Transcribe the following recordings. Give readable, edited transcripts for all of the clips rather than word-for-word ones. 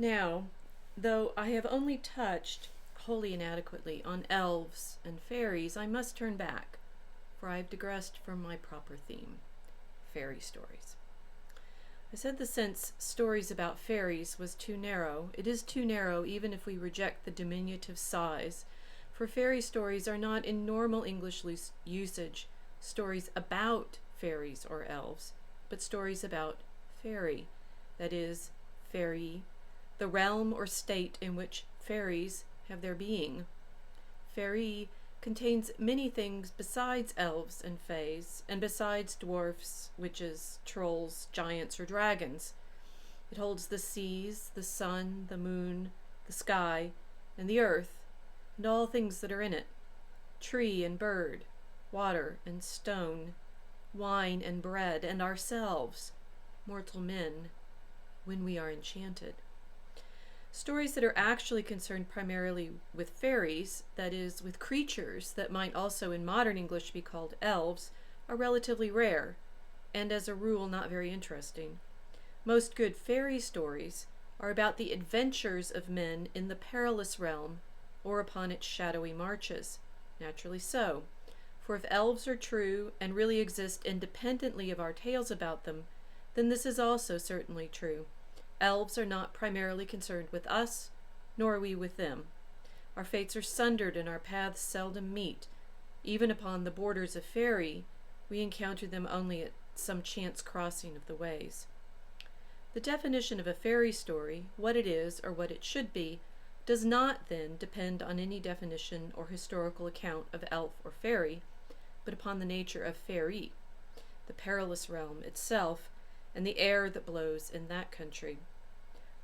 Now, though I have only touched, wholly inadequately, on elves and fairies, I must turn back, for I have digressed from my proper theme, fairy stories. I said the sense stories about fairies was too narrow. It is too narrow even if we reject the diminutive size, for fairy stories are not in normal English usage stories about fairies or elves, but stories about faerie, that is, faerie, the realm or state in which fairies have their being. Faërie contains many things besides elves and fays, and besides dwarfs, witches, trolls, giants, or dragons. It holds the seas, the sun, the moon, the sky, and the earth, and all things that are in it, tree and bird, water and stone, wine and bread, and ourselves, mortal men, when we are enchanted. Stories that are actually concerned primarily with fairies, that is, with creatures that might also in modern English be called elves, are relatively rare, and as a rule not very interesting. Most good fairy stories are about the adventures of men in the Perilous Realm, or upon its shadowy marches. Naturally so, for if elves are true and really exist independently of our tales about them, then this is also certainly true. Elves are not primarily concerned with us, nor are we with them. Our fates are sundered and our paths seldom meet. Even upon the borders of faerie, we encounter them only at some chance crossing of the ways. The definition of a fairy story, what it is or what it should be, does not then depend on any definition or historical account of elf or fairy, but upon the nature of faerie, the perilous realm itself, and the air that blows in that country.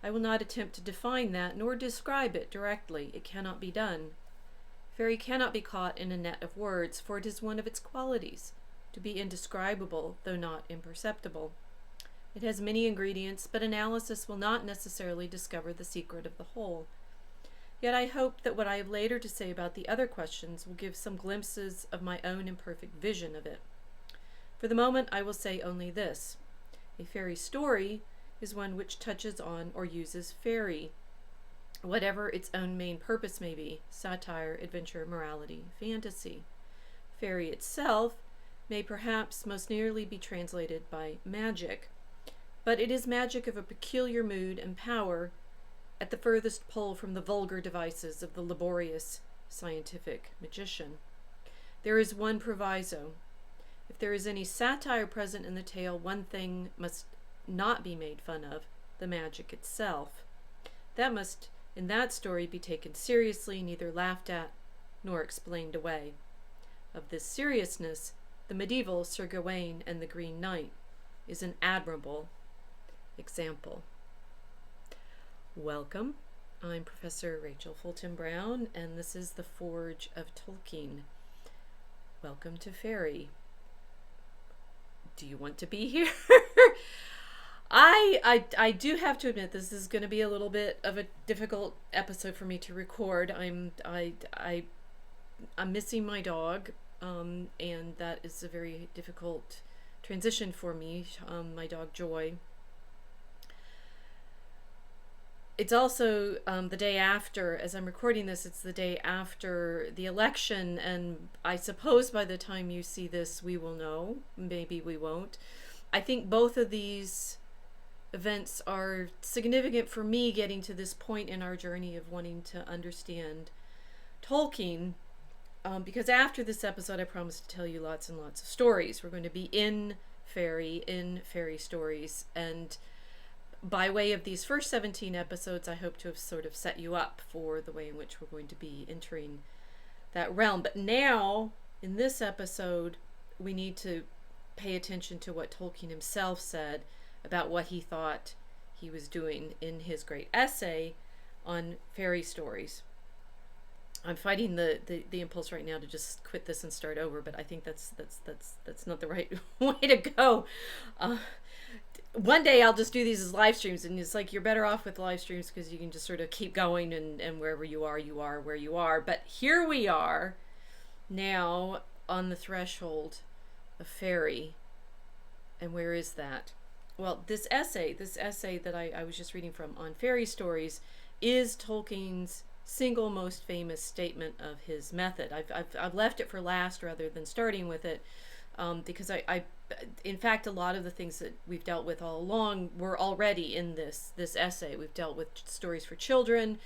I will not attempt to define that, nor describe it directly. It cannot be done. Faerie cannot be caught in a net of words, for it is one of its qualities, to be indescribable, though not imperceptible. It has many ingredients, but analysis will not necessarily discover the secret of the whole. Yet I hope that what I have later to say about the other questions will give some glimpses of my own imperfect vision of it. For the moment I will say only this. A fairy story is one which touches on or uses faerie, whatever its own main purpose may be, satire, adventure, morality, fantasy. Faerie itself may perhaps most nearly be translated by magic, but it is magic of a peculiar mood and power at the furthest pole from the vulgar devices of the laborious scientific magician. There is one proviso. If there is any satire present in the tale, one thing must not be made fun of, the magic itself. That must, in that story, be taken seriously, neither laughed at nor explained away. Of this seriousness, the medieval Sir Gawain and the Green Knight is an admirable example. Welcome. I'm Professor Rachel Fulton Brown, and this is The Forge of Tolkien. Welcome to Faërie. Do you want to be here? I do have to admit this is going to be a little bit of a difficult episode for me to record. I'm missing my dog, and that is a very difficult transition for me. My dog Joy. It's also the day after, as I'm recording this, it's the day after the election, and I suppose by the time you see this, we will know. Maybe we won't. I think both of these events are significant for me getting to this point in our journey of wanting to understand Tolkien, because after this episode, I promise to tell you lots and lots of stories. We're going to be in fairy stories, and by way of these first 17 episodes, I hope to have sort of set you up for the way in which we're going to be entering that realm. But now, in this episode, we need to pay attention to what Tolkien himself said about what he thought he was doing in his great essay on fairy stories. I'm fighting the impulse right now to just quit this and start over, but I think that's not the right way to go. One day I'll just do these as live streams, and it's like you're better off with live streams because you can just sort of keep going, and wherever you are where you are. But here we are now on the threshold of Faërie. And where is that? well, this essay that I was just reading from on fairy stories is Tolkien's single most famous statement of his method. I've left it for last rather than starting with it, because in fact, a lot of the things that we've dealt with all along were already in this essay. We've dealt with stories for children.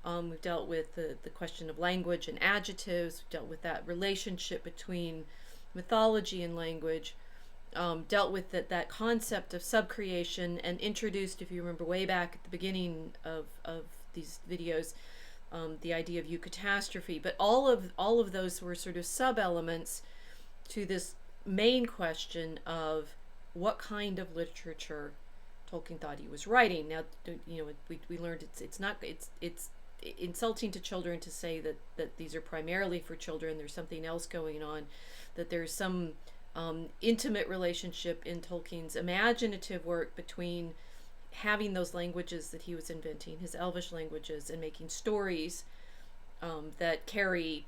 We've dealt with the question of language and adjectives. We've dealt with that relationship between mythology and language. Dealt with that concept of subcreation, and introduced, if you remember way back at the beginning of these videos, the idea of eucatastrophe. But all of those were sort of sub-elements to this main question of what kind of literature Tolkien thought he was writing. Now, we learned it's insulting to children to say that these are primarily for children. There's something else going on, that there's some intimate relationship in Tolkien's imaginative work between having those languages that he was inventing, his Elvish languages, and making stories that carry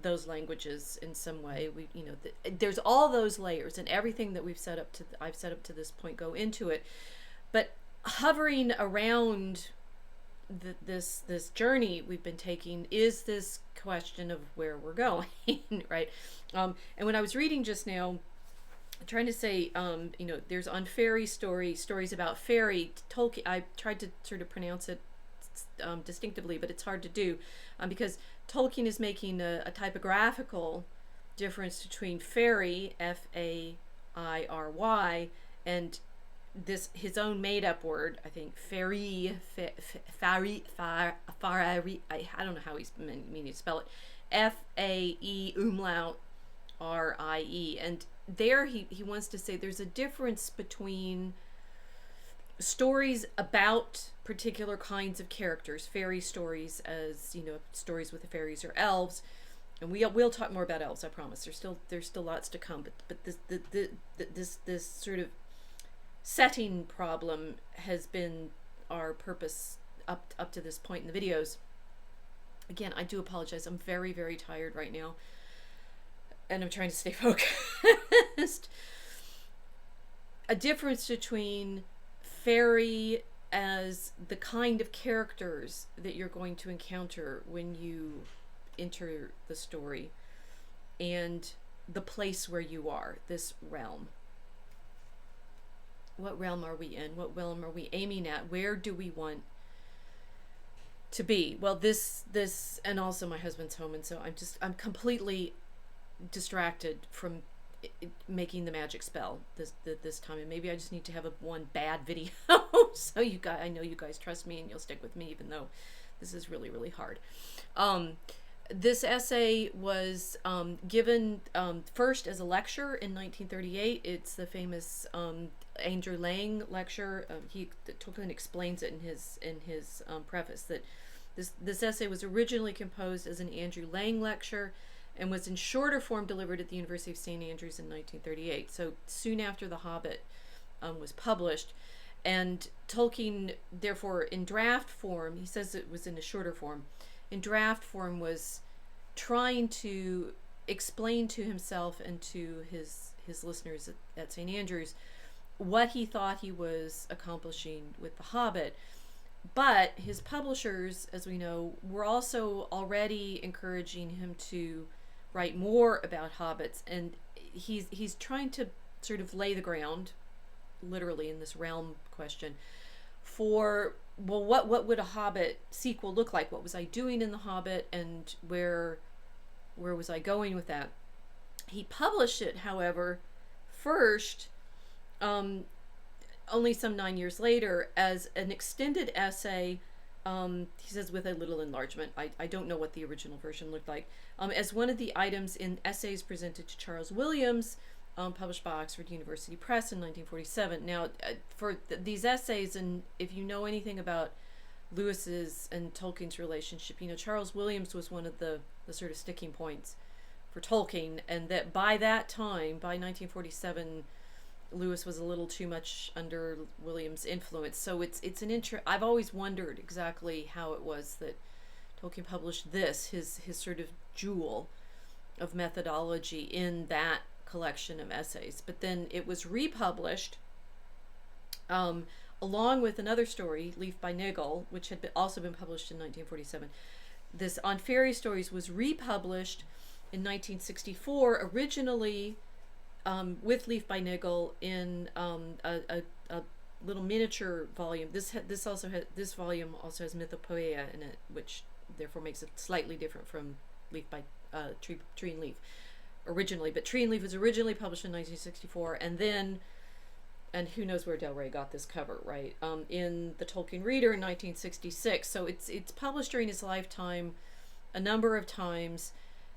those languages in some way. There's all those layers, and everything that I've set up to this point go into it. But hovering around this journey we've been taking is this question of where we're going, right? And when I was reading just now, trying to say, there's on fairy stories about Faërie. Tolkien, I tried to sort of pronounce it distinctively, but it's hard to do, because Tolkien is making a typographical difference between Faërie, Fairy, and this his own made-up word, I think, Faërie, Faërie. I don't know how he's meaning to spell it. Fae umlaut Rie, and there he wants to say there's a difference between stories about particular kinds of characters, fairy stories, as stories with the fairies or elves, and we'll talk more about elves, I promise. There's still lots to come, but this sort of setting problem has been our purpose up to this point in the videos. Again, I do apologize. I'm very, very tired right now, and I'm trying to stay focused. A difference between fairy as the kind of characters that you're going to encounter when you enter the story, and the place where you are, this realm. What realm are we in? What realm are we aiming at? Where do we want to be? Well, this and also my husband's home, and so I'm completely distracted from making the magic spell this time, and maybe I just need to have one bad video so I know you guys trust me and you'll stick with me, even though this is really, really hard. This essay was given first as a lecture in 1938. It's the famous Andrew Lang lecture. Tolkien explains it in his preface that this essay was originally composed as an Andrew Lang lecture, and was in shorter form delivered at the University of St. Andrews in 1938. So soon after The Hobbit was published. And Tolkien, therefore, in draft form, he says it was in a shorter form, in draft form was trying to explain to himself and to his listeners at St. Andrews what he thought he was accomplishing with The Hobbit. But his publishers, as we know, were also already encouraging him to write more about hobbits, and he's trying to sort of lay the ground, literally, in this realm question for, well, what would a Hobbit sequel look like? What was I doing in The Hobbit, and where was I going with that? He published it, however, first, only some 9 years later, as an extended essay. He says with a little enlargement. I don't know what the original version looked like. As one of the items in essays presented to Charles Williams, published by Oxford University Press in 1947. Now, for these essays, and if you know anything about Lewis's and Tolkien's relationship, Charles Williams was one of the sort of sticking points for Tolkien, and that by that time, by 1947, Lewis was a little too much under Williams' influence. So it's an I've always wondered exactly how it was that Tolkien published his sort of jewel of methodology in that collection of essays. But then it was republished um, along with another story, Leaf by Niggle, which had also been published in 1947. This On Fairy Stories was republished in 1964, originally with Leaf by Niggle in a little miniature volume. This volume also has Mythopoeia in it, which therefore makes it slightly different from Leaf by Tree and Leaf originally. But Tree and Leaf was originally published in 1964, and then, and who knows where Del Rey got this cover, right? In the Tolkien Reader in 1966. So it's published during his lifetime a number of times,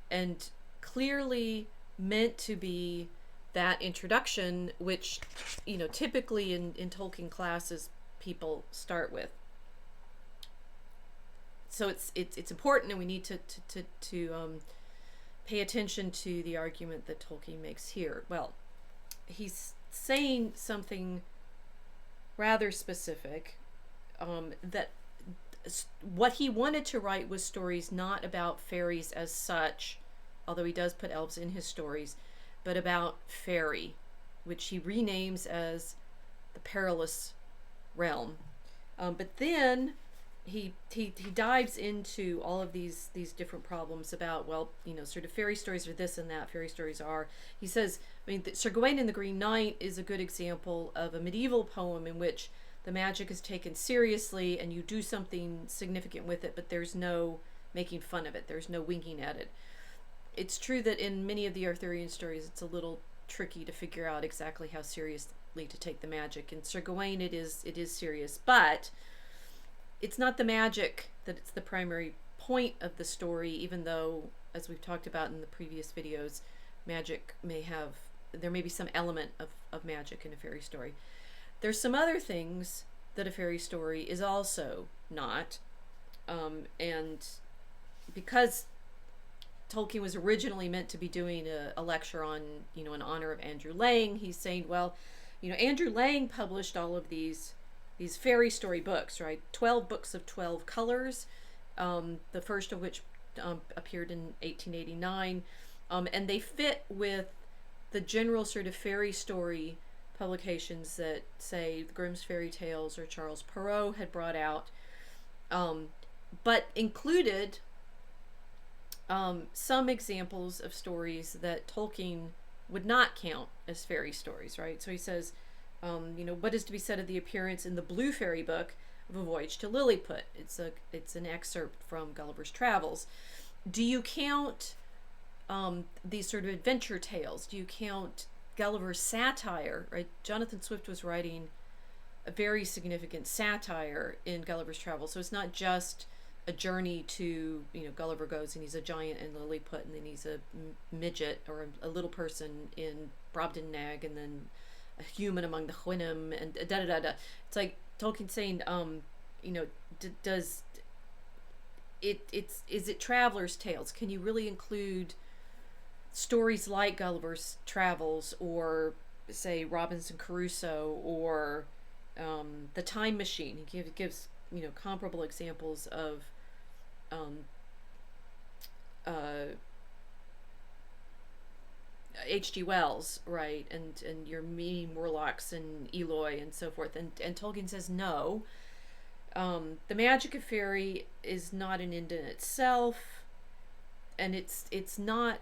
and clearly meant to be that introduction, which, you know, typically in Tolkien classes people start with. So it's important, and we need to pay attention to the argument that Tolkien makes here. Well, he's saying something rather specific, that what he wanted to write was stories not about fairies as such, although he does put elves in his stories, but about Faërie, which he renames as the Perilous Realm. But then he dives into all of these different problems about, well, you know, sort of fairy stories are this and that, fairy stories are. He says, I mean, Sir Gawain and the Green Knight is a good example of a medieval poem in which the magic is taken seriously and you do something significant with it, but there's no making fun of it. There's no winking at it. It's true that in many of the Arthurian stories, it's a little tricky to figure out exactly how seriously to take the magic. In Sir Gawain, it is serious, but it's not the magic that it's the primary point of the story, even though, as we've talked about in the previous videos, there may be some element of magic in a fairy story. There's some other things that a fairy story is also not, and because Tolkien was originally meant to be doing a lecture on, you know, in honor of Andrew Lang, he's saying, well, you know, Andrew Lang published all of these fairy story books, right? 12 books of 12 colors, the first of which appeared in 1889, and they fit with the general sort of fairy story publications that, say, the Grimm's Fairy Tales or Charles Perrault had brought out, but included some examples of stories that Tolkien would not count as fairy stories, right? So he says, you know, what is to be said of the appearance in the Blue Fairy book of A Voyage to Lilliput? It's an excerpt from Gulliver's Travels. Do you count these sort of adventure tales? Do you count Gulliver's satire, right? Jonathan Swift was writing a very significant satire in Gulliver's Travels, so it's not just a journey to, you know, Gulliver goes and he's a giant in Lilliput, and then he's a midget or a little person in Brobdingnag, and then a human among the Houyhnhnm, and da da da da. It's like Tolkien saying, you know, is it traveler's tales? Can you really include stories like Gulliver's Travels, or say Robinson Crusoe, or The Time Machine? He gives, you know, comparable examples of H.G. Wells, right, and your meeting Morlocks and Eloy and so forth, and Tolkien says no. The magic of fairy is not an end in itself, and it's not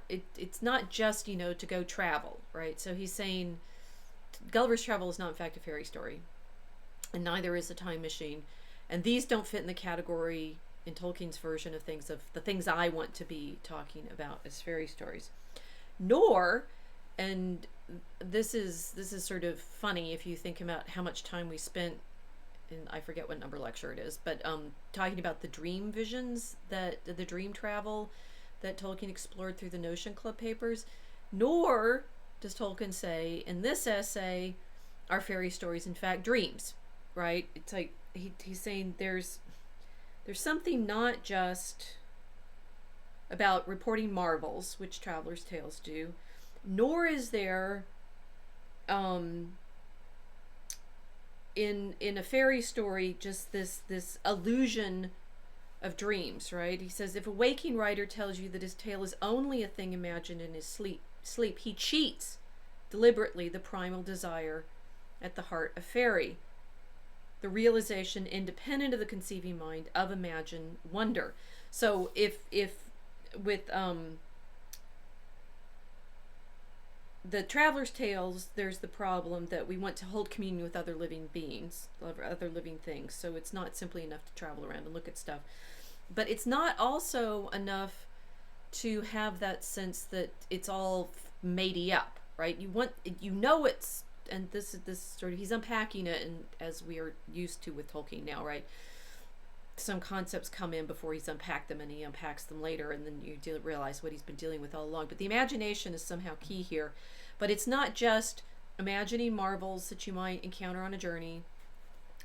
just, you know, to go travel, right? So he's saying Gulliver's Travel is not in fact a fairy story, and neither is The Time Machine, and these don't fit in the category in Tolkien's version of things, of the things I want to be talking about as fairy stories. Nor, and this is sort of funny if you think about how much time we spent, and I forget what number lecture it is, but talking about the dream visions, that the dream travel that Tolkien explored through the Notion Club papers. Nor does Tolkien say in this essay are fairy stories in fact dreams, right? It's like he's saying there's something not just about reporting marvels, which travelers' tales do, nor is there in a fairy story just this illusion of dreams, right? He says, if a waking writer tells you that his tale is only a thing imagined in his sleep, he cheats deliberately the primal desire at the heart of fairy. the realization independent of the conceiving mind of imagined wonder. So if with the Traveler's Tales, there's the problem that we want to hold communion with other living beings, other living things. So it's not simply enough to travel around and look at stuff. But it's not also enough to have that sense that it's all matey up, right? It's, and this sort of, he's unpacking it, and as we are used to with Tolkien now, right? Some concepts come in before he's unpacked them, and he unpacks them later, and then you realize what he's been dealing with all along. But the imagination is somehow key here. But it's not just imagining marvels that you might encounter on a journey,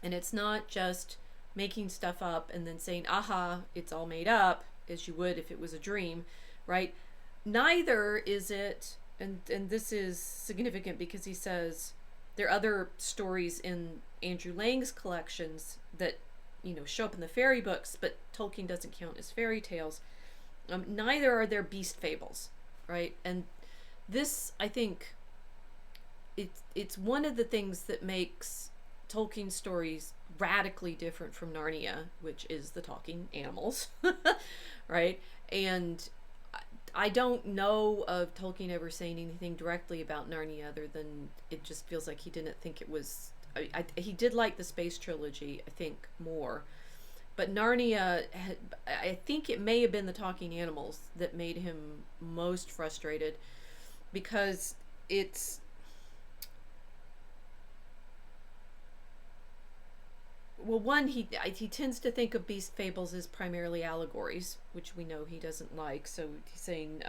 and it's not just making stuff up and then saying, aha, it's all made up, as you would if it was a dream, right? Neither is it, and this is significant because he says there are other stories in Andrew Lang's collections that, you know, show up in the fairy books, but Tolkien doesn't count as fairy tales. Neither are there beast fables, right? And this, I think, it's one of the things that makes Tolkien stories radically different from Narnia, which is the talking animals, right? And I don't know of Tolkien ever saying anything directly about Narnia other than it just feels like he didn't think it was... he did like the space trilogy, I think, more. But Narnia, I think it may have been the talking animals that made him most frustrated, because it's... Well, one, he tends to think of beast fables as primarily allegories, which we know he doesn't like. So he's saying,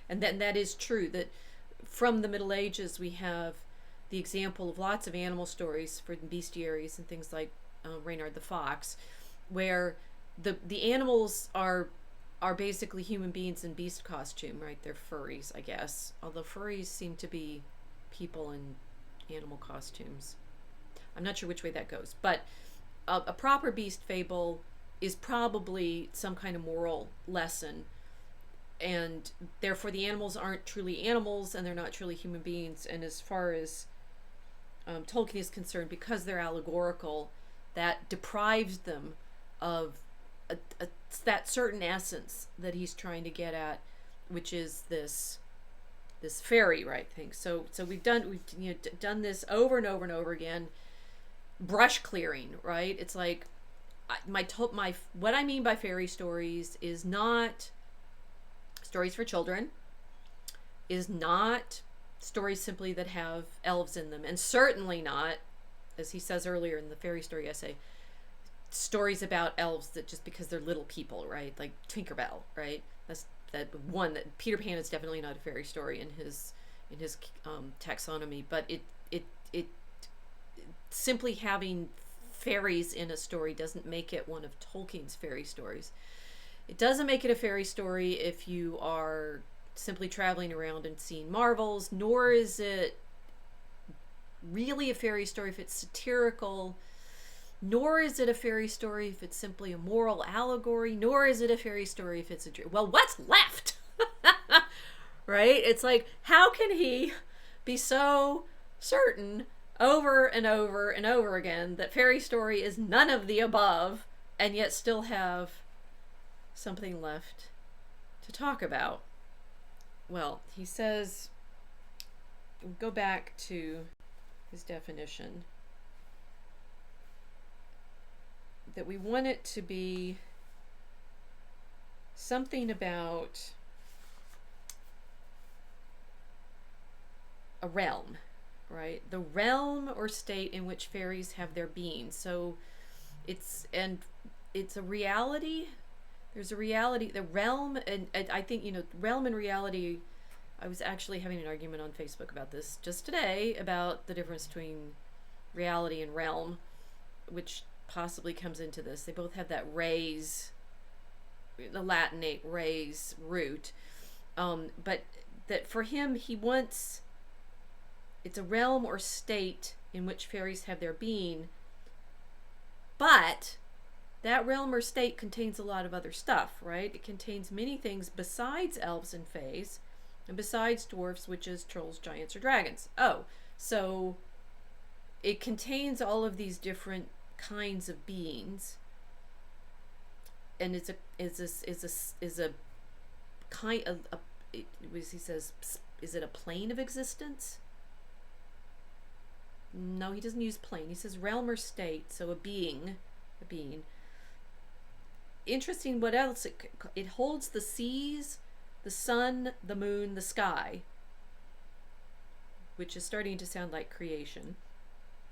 and that is true, that from the Middle Ages we have the example of lots of animal stories for bestiaries and things like Reynard the Fox, where the animals are basically human beings in beast costume, right? They're furries, I guess. Although furries seem to be people in animal costumes. I'm not sure which way that goes, but a proper beast fable is probably some kind of moral lesson, and therefore the animals aren't truly animals and they're not truly human beings. And as far as Tolkien is concerned, because they're allegorical, that deprives them of that certain essence that he's trying to get at, which is this fairy, right, thing. So we've done this over and over and over again. Brush clearing, right? It's like what I mean by fairy stories is not stories for children, is not stories simply that have elves in them, and certainly not, as he says earlier in the fairy story essay, stories about elves that just because they're little people, right? Like Tinkerbell, right? That's that one. That Peter Pan is definitely not a fairy story in his taxonomy, but it simply having fairies in a story doesn't make it one of Tolkien's fairy stories. It doesn't make it a fairy story if you are simply traveling around and seeing marvels, nor is it really a fairy story if it's satirical, nor is it a fairy story if it's simply a moral allegory, nor is it a fairy story if it's a dream. Well, what's left? Right? It's like, how can he be so certain over and over and over again that fairy story is none of the above, and yet still have something left to talk about? Well, he says, go back to his definition, that we want it to be something about a realm, right? The realm or state in which fairies have their being. So it's a reality. There's a reality, the realm, and I think, realm and reality, I was actually having an argument on Facebook about this just today, about the difference between reality and realm, which possibly comes into this. They both have that res, the Latinate res root, but that for him, he wants, it's a realm or state in which fairies have their being, but that realm or state contains a lot of other stuff, right? It contains many things besides elves and fays, and besides dwarfs, witches, trolls, giants, or dragons. Oh, so it contains all of these different kinds of beings, and is a kind of he says, is it a plane of existence? No, he doesn't use plane. He says realm or state. So a being. Interesting. What else? It holds the seas, the sun, the moon, the sky, which is starting to sound like creation,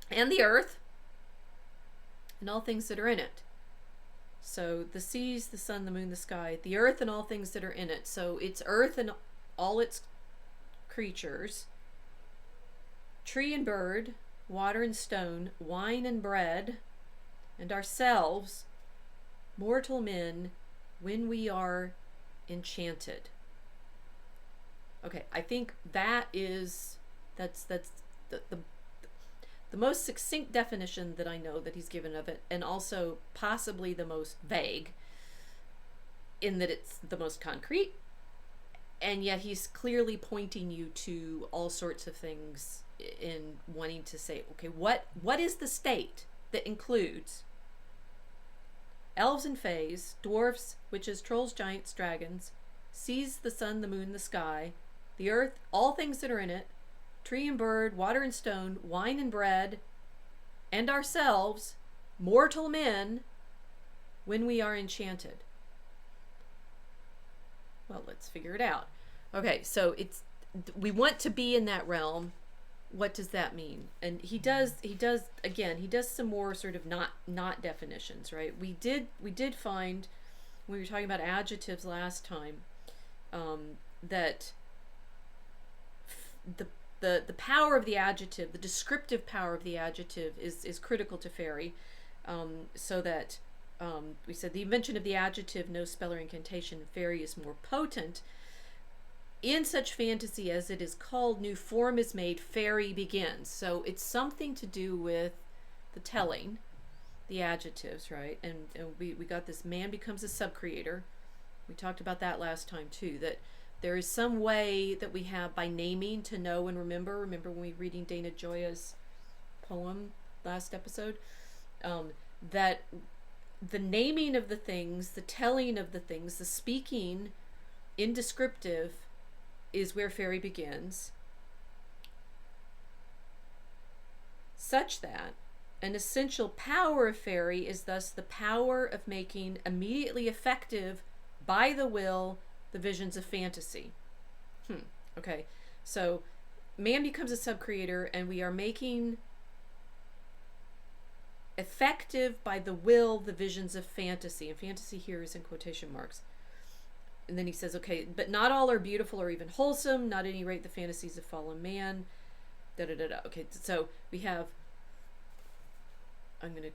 and the earth, and all things that are in it. So the seas, the sun, the moon, the sky, the earth, and all things that are in it. So it's earth and all its creatures, tree and bird, water and stone, wine and bread, and ourselves, mortal men, when we are enchanted. Okay, I think that's the most succinct definition that I know that he's given of it, and also possibly the most vague, in that it's the most concrete, and yet he's clearly pointing you to all sorts of things in wanting to say, okay, what is the state that includes elves and fays, dwarfs, witches, trolls, giants, dragons, seas, the sun, the moon, the sky, the earth, all things that are in it, tree and bird, water and stone, wine and bread, and ourselves, mortal men, when we are enchanted. Well, let's figure it out. Okay, so we want to be in that realm. What does that mean? And he does some more sort of not definitions, right? We did find, when we were talking about adjectives last time, that the power of the adjective, the descriptive power of the adjective is critical to fairy, so that we said the invention of the adjective, no spell or incantation, fairy is more potent. In such fantasy as it is called, new form is made, fairy begins. So it's something to do with the telling, the adjectives, right? And we got this man becomes a sub-creator. We talked about that last time too, that there is some way that we have by naming to know and remember. Remember when we were reading Dana Gioia's poem last episode? That the naming of the things, the telling of the things, the speaking in descriptive is where fairy begins, such that an essential power of fairy is thus the power of making immediately effective by the will the visions of fantasy. Okay, so man becomes a sub-creator, and we are making effective by the will the visions of fantasy, and fantasy here is in quotation marks. And then he says, okay, but not all are beautiful or even wholesome, not at any rate the fantasies of fallen man. Okay, so we have, I'm gonna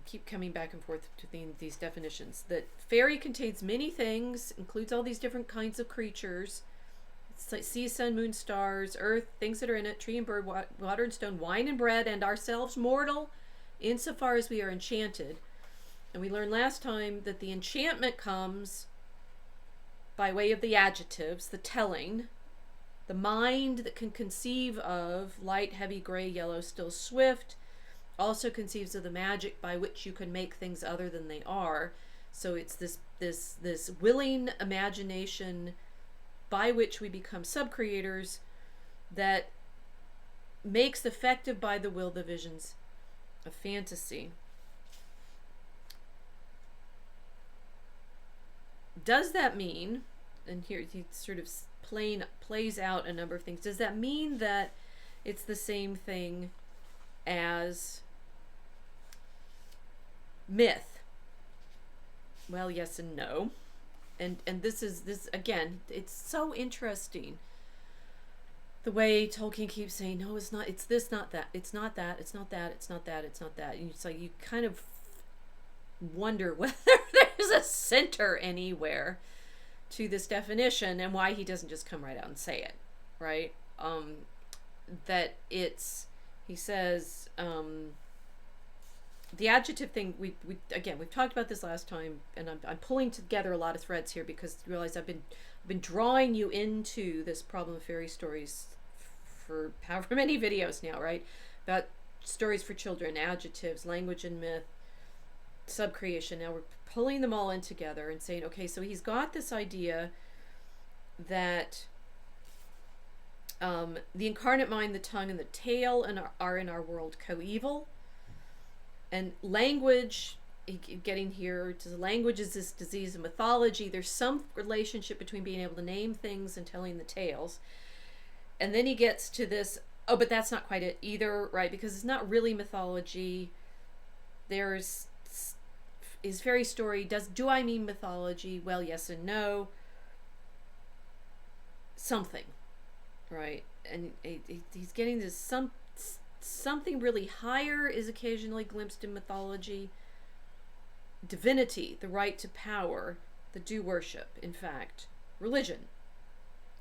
keep coming back and forth to these definitions. That fairy contains many things, includes all these different kinds of creatures, sea, sun, moon, stars, earth, things that are in it, tree and bird, water and stone, wine and bread, and ourselves mortal, insofar as we are enchanted. And we learned last time that the enchantment comes by way of the adjectives, the telling, the mind that can conceive of light, heavy, gray, yellow, still, swift, also conceives of the magic by which you can make things other than they are. So it's this willing imagination by which we become sub-creators that makes effective by the will the visions of fantasy. Does that mean, and here he sort of plays out a number of things, does that mean that it's the same thing as myth? Well, yes and no. And this again, it's so interesting the way Tolkien keeps saying, no, it's not, it's this, not that, it's not that, it's not that, it's not that, it's not that. And it's like you kind of wonder whether there's a center anywhere to this definition, and why he doesn't just come right out and say it, right? That it's, he says, the adjective thing, we've talked about this last time, and I'm pulling together a lot of threads here because I realize I've been drawing you into this problem of fairy stories for however many videos now, right? About stories for children, adjectives, language and myth, subcreation. Now we're pulling them all in together and saying, okay, so he's got this idea that the incarnate mind, the tongue, and the tail are in our world coeval. And language, getting here to language is this disease of mythology. There's some relationship between being able to name things and telling the tales. And then he gets to this, oh, but that's not quite it either, right? Because it's not really mythology. There's his fairy story. Do I mean mythology? Well, yes and no. Something, right? And he's getting this something really higher is occasionally glimpsed in mythology. Divinity, the right to power, the due worship, in fact, religion.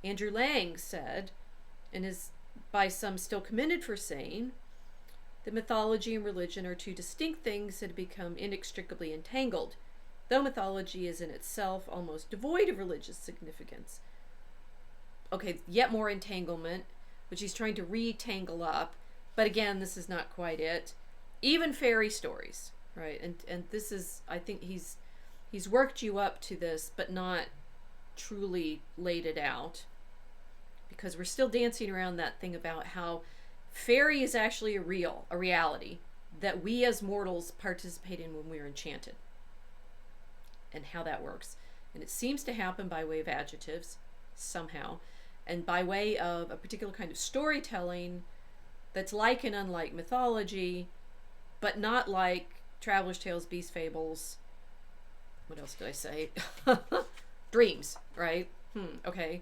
Andrew Lang said, and is by some still commended for saying, that mythology and religion are two distinct things that have become inextricably entangled, though mythology is in itself almost devoid of religious significance. Okay, yet more entanglement, which he's trying to retangle up, but again, this is not quite it. Even fairy stories, right? And this is, I think he's worked you up to this, but not truly laid it out, because we're still dancing around that thing about how fairy is actually a reality that we as mortals participate in when we're enchanted, and how that works. And it seems to happen by way of adjectives somehow, and by way of a particular kind of storytelling that's like and unlike mythology, but not like traveler's tales, beast fables. What else did I say? Dreams, right? Okay.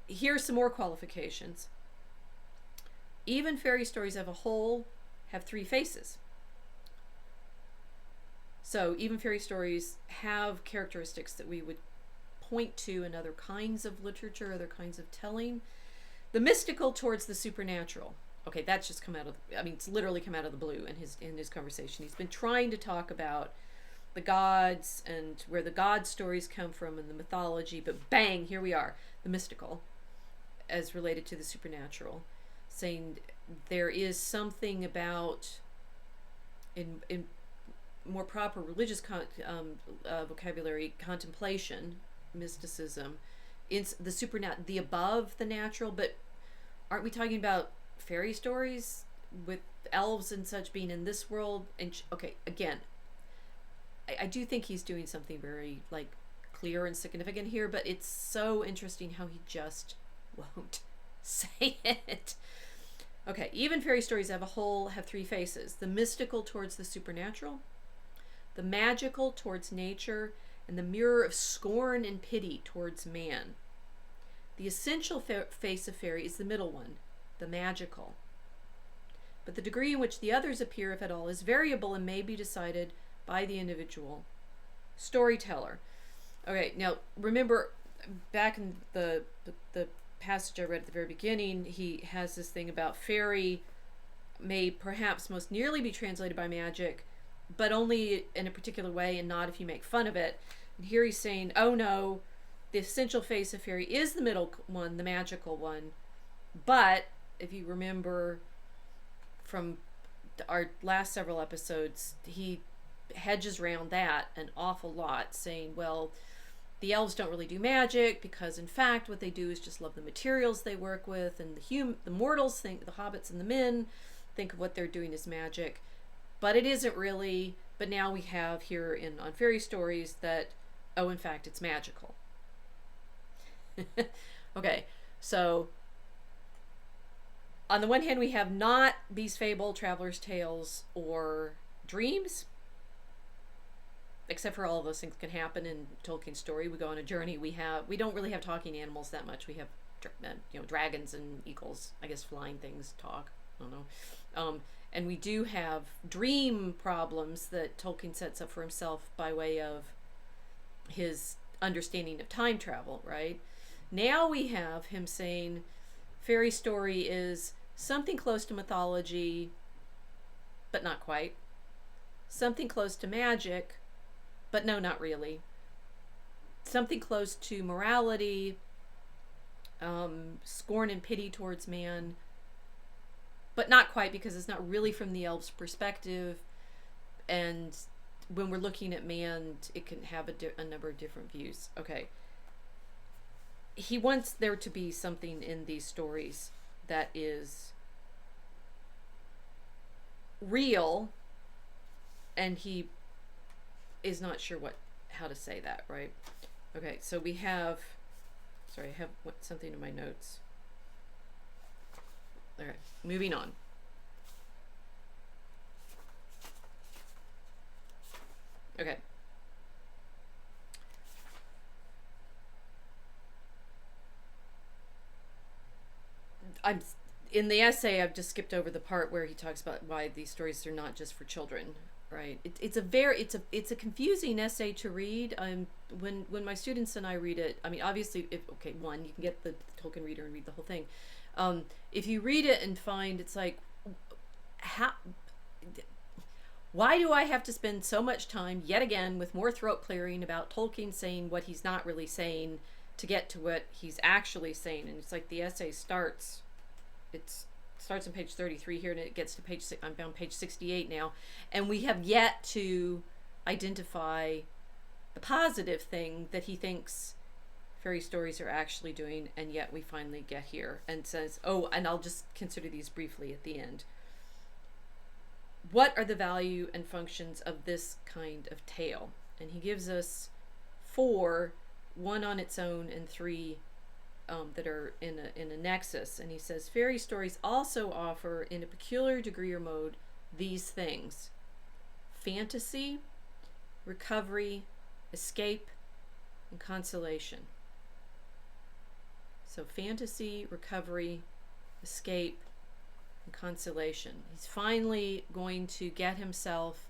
Here's some more qualifications. Even fairy stories as a whole have three faces. So even fairy stories have characteristics that we would point to in other kinds of literature, other kinds of telling. The mystical towards the supernatural. Okay, that's just come out of, it's literally come out of the blue in his conversation. He's been trying to talk about the gods and where the god stories come from and the mythology, but bang, here we are, the mystical as related to the supernatural, saying there is something about, in more proper religious vocabulary, contemplation, mysticism, it's the supernatural, the above the natural. But aren't we talking about fairy stories with elves and such being in this world? And okay, again, I do think he's doing something very like clear and significant here, but it's so interesting how he just won't say it. Okay, even fairy stories as a whole have three faces: the mystical towards the supernatural, the magical towards nature, and the mirror of scorn and pity towards man. The essential face of fairy is the middle one, the magical. But the degree in which the others appear, if at all, is variable and may be decided by the individual storyteller. Okay, now remember, back in the passage I read at the very beginning, he has this thing about fairy may perhaps most nearly be translated by magic, but only in a particular way and not if you make fun of it. And here he's saying, oh no, the essential face of fairy is the middle one, the magical one. But if you remember from our last several episodes, he hedges around that an awful lot, saying, well, the elves don't really do magic because in fact what they do is just love the materials they work with, and the mortals think, the hobbits and the men think of what they're doing as magic, but it isn't really. But now we have here on fairy stories that, oh, in fact it's magical. Okay, so on the one hand we have not beast fable, traveler's tales, or dreams, except for all of those things can happen in Tolkien's story. We go on a journey. We don't really have talking animals that much. We have dragons and eagles. I guess flying things talk. I don't know. And we do have dream problems that Tolkien sets up for himself by way of his understanding of time travel, right? Now we have him saying fairy story is something close to mythology, but not quite. Something close to magic, but no, not really. Something close to morality, scorn and pity towards man, but not quite, because it's not really from the elves' perspective. And when we're looking at man, it can have a number of different views. Okay. He wants there to be something in these stories that is real, and he is not sure how to say that, right? Okay, so we have, sorry, I have something in my notes. All right, moving on. Okay. I'm in the essay. I've just skipped over the part where he talks about why these stories are not just for children, right? It's a confusing essay to read. When my students and I read it, I mean, obviously, one, you can get the Tolkien reader and read the whole thing. If you read it and find it's like, why do I have to spend so much time yet again with more throat clearing about Tolkien saying what he's not really saying to get to what he's actually saying? And it's like the essay starts on page 33 here, and it gets to I'm on page 68 now, and we have yet to identify the positive thing that he thinks fairy stories are actually doing, and yet we finally get here and says, oh, and I'll just consider these briefly at the end. What are the value and functions of this kind of tale? And he gives us 4, 1 on its own and 3 that are in a nexus. And he says, fairy stories also offer, in a peculiar degree or mode, these things: fantasy, recovery, escape, and consolation. So fantasy, recovery, escape, and consolation. He's finally going to get himself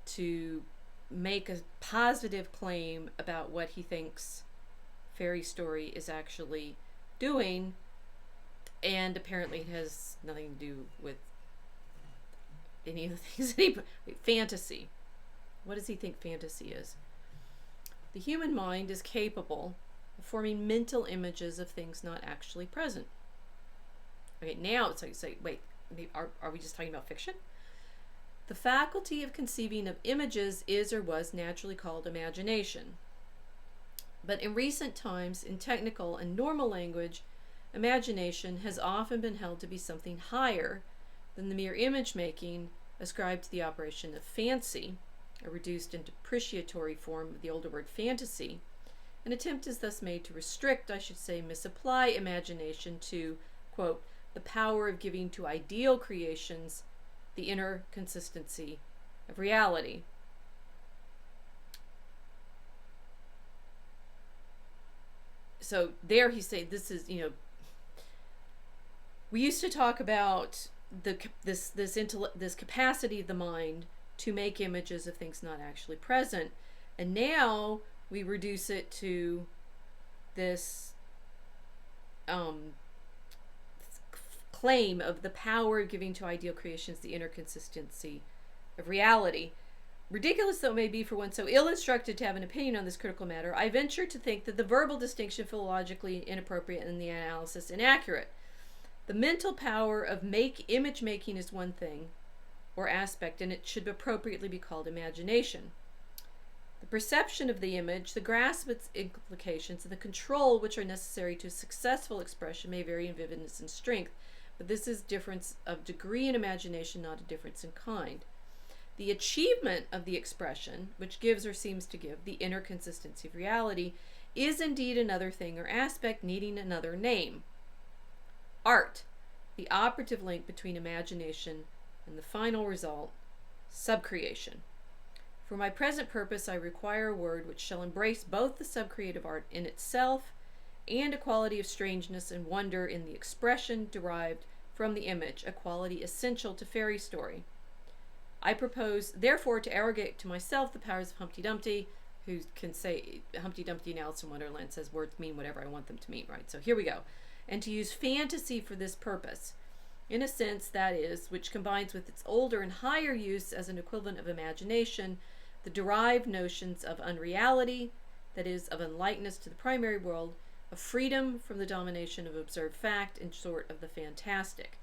to make a positive claim about what he thinks fairy story is actually doing, and apparently it has nothing to do with any of the things that fantasy. What does he think fantasy is? The human mind is capable of forming mental images of things not actually present. Okay, now it's like you say, wait, are we just talking about fiction? The faculty of conceiving of images is or was naturally called imagination. But in recent times, in technical and normal language, imagination has often been held to be something higher than the mere image making ascribed to the operation of fancy, a reduced and depreciatory form of the older word fantasy. An attempt is thus made to restrict, I should say, misapply imagination to, quote, the power of giving to ideal creations the inner consistency of reality. So there he's saying this is, we used to talk about this capacity of the mind to make images of things not actually present, and now we reduce it to this claim of the power of giving to ideal creations the inner consistency of reality. Ridiculous though it may be for one so ill-instructed to have an opinion on this critical matter, I venture to think that the verbal distinction philologically inappropriate and the analysis inaccurate. The mental power of image making is one thing, or aspect, and it should appropriately be called imagination. The perception of the image, the grasp of its implications, and the control which are necessary to successful expression may vary in vividness and strength, but this is difference of degree in imagination, not a difference in kind. The achievement of the expression, which gives or seems to give the inner consistency of reality, is indeed another thing or aspect needing another name. Art, the operative link between imagination and the final result, subcreation. For my present purpose, I require a word which shall embrace both the subcreative art in itself and a quality of strangeness and wonder in the expression derived from the image, a quality essential to fairy story. I propose, therefore, to arrogate to myself the powers of Humpty Dumpty, who can say, Humpty Dumpty in Alice in Wonderland says words mean whatever I want them to mean, right? So here we go. And to use fantasy for this purpose, in a sense, that is, which combines with its older and higher use as an equivalent of imagination, the derived notions of unreality, that is, of unlikeness to the primary world, of freedom from the domination of observed fact, in short, of the fantastic.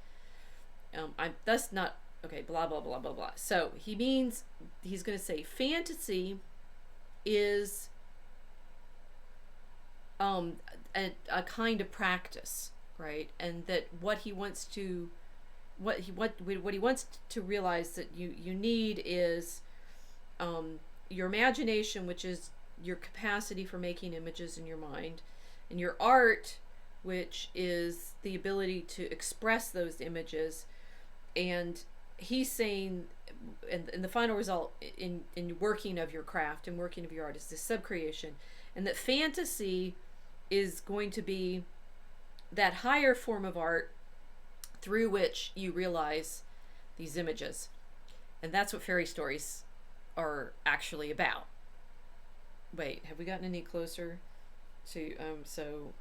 I'm thus not okay. Blah blah blah blah blah. So he means he's going to say fantasy is a kind of practice, right? And that what he wants to what he wants to realize that you need is your imagination, which is your capacity for making images in your mind, and your art, which is the ability to express those images. And he's saying, and the final result in working of your craft and working of your art is this subcreation, and that fantasy is going to be that higher form of art through which you realize these images. And that's what fairy stories are actually about. Wait, have we gotten any closer to so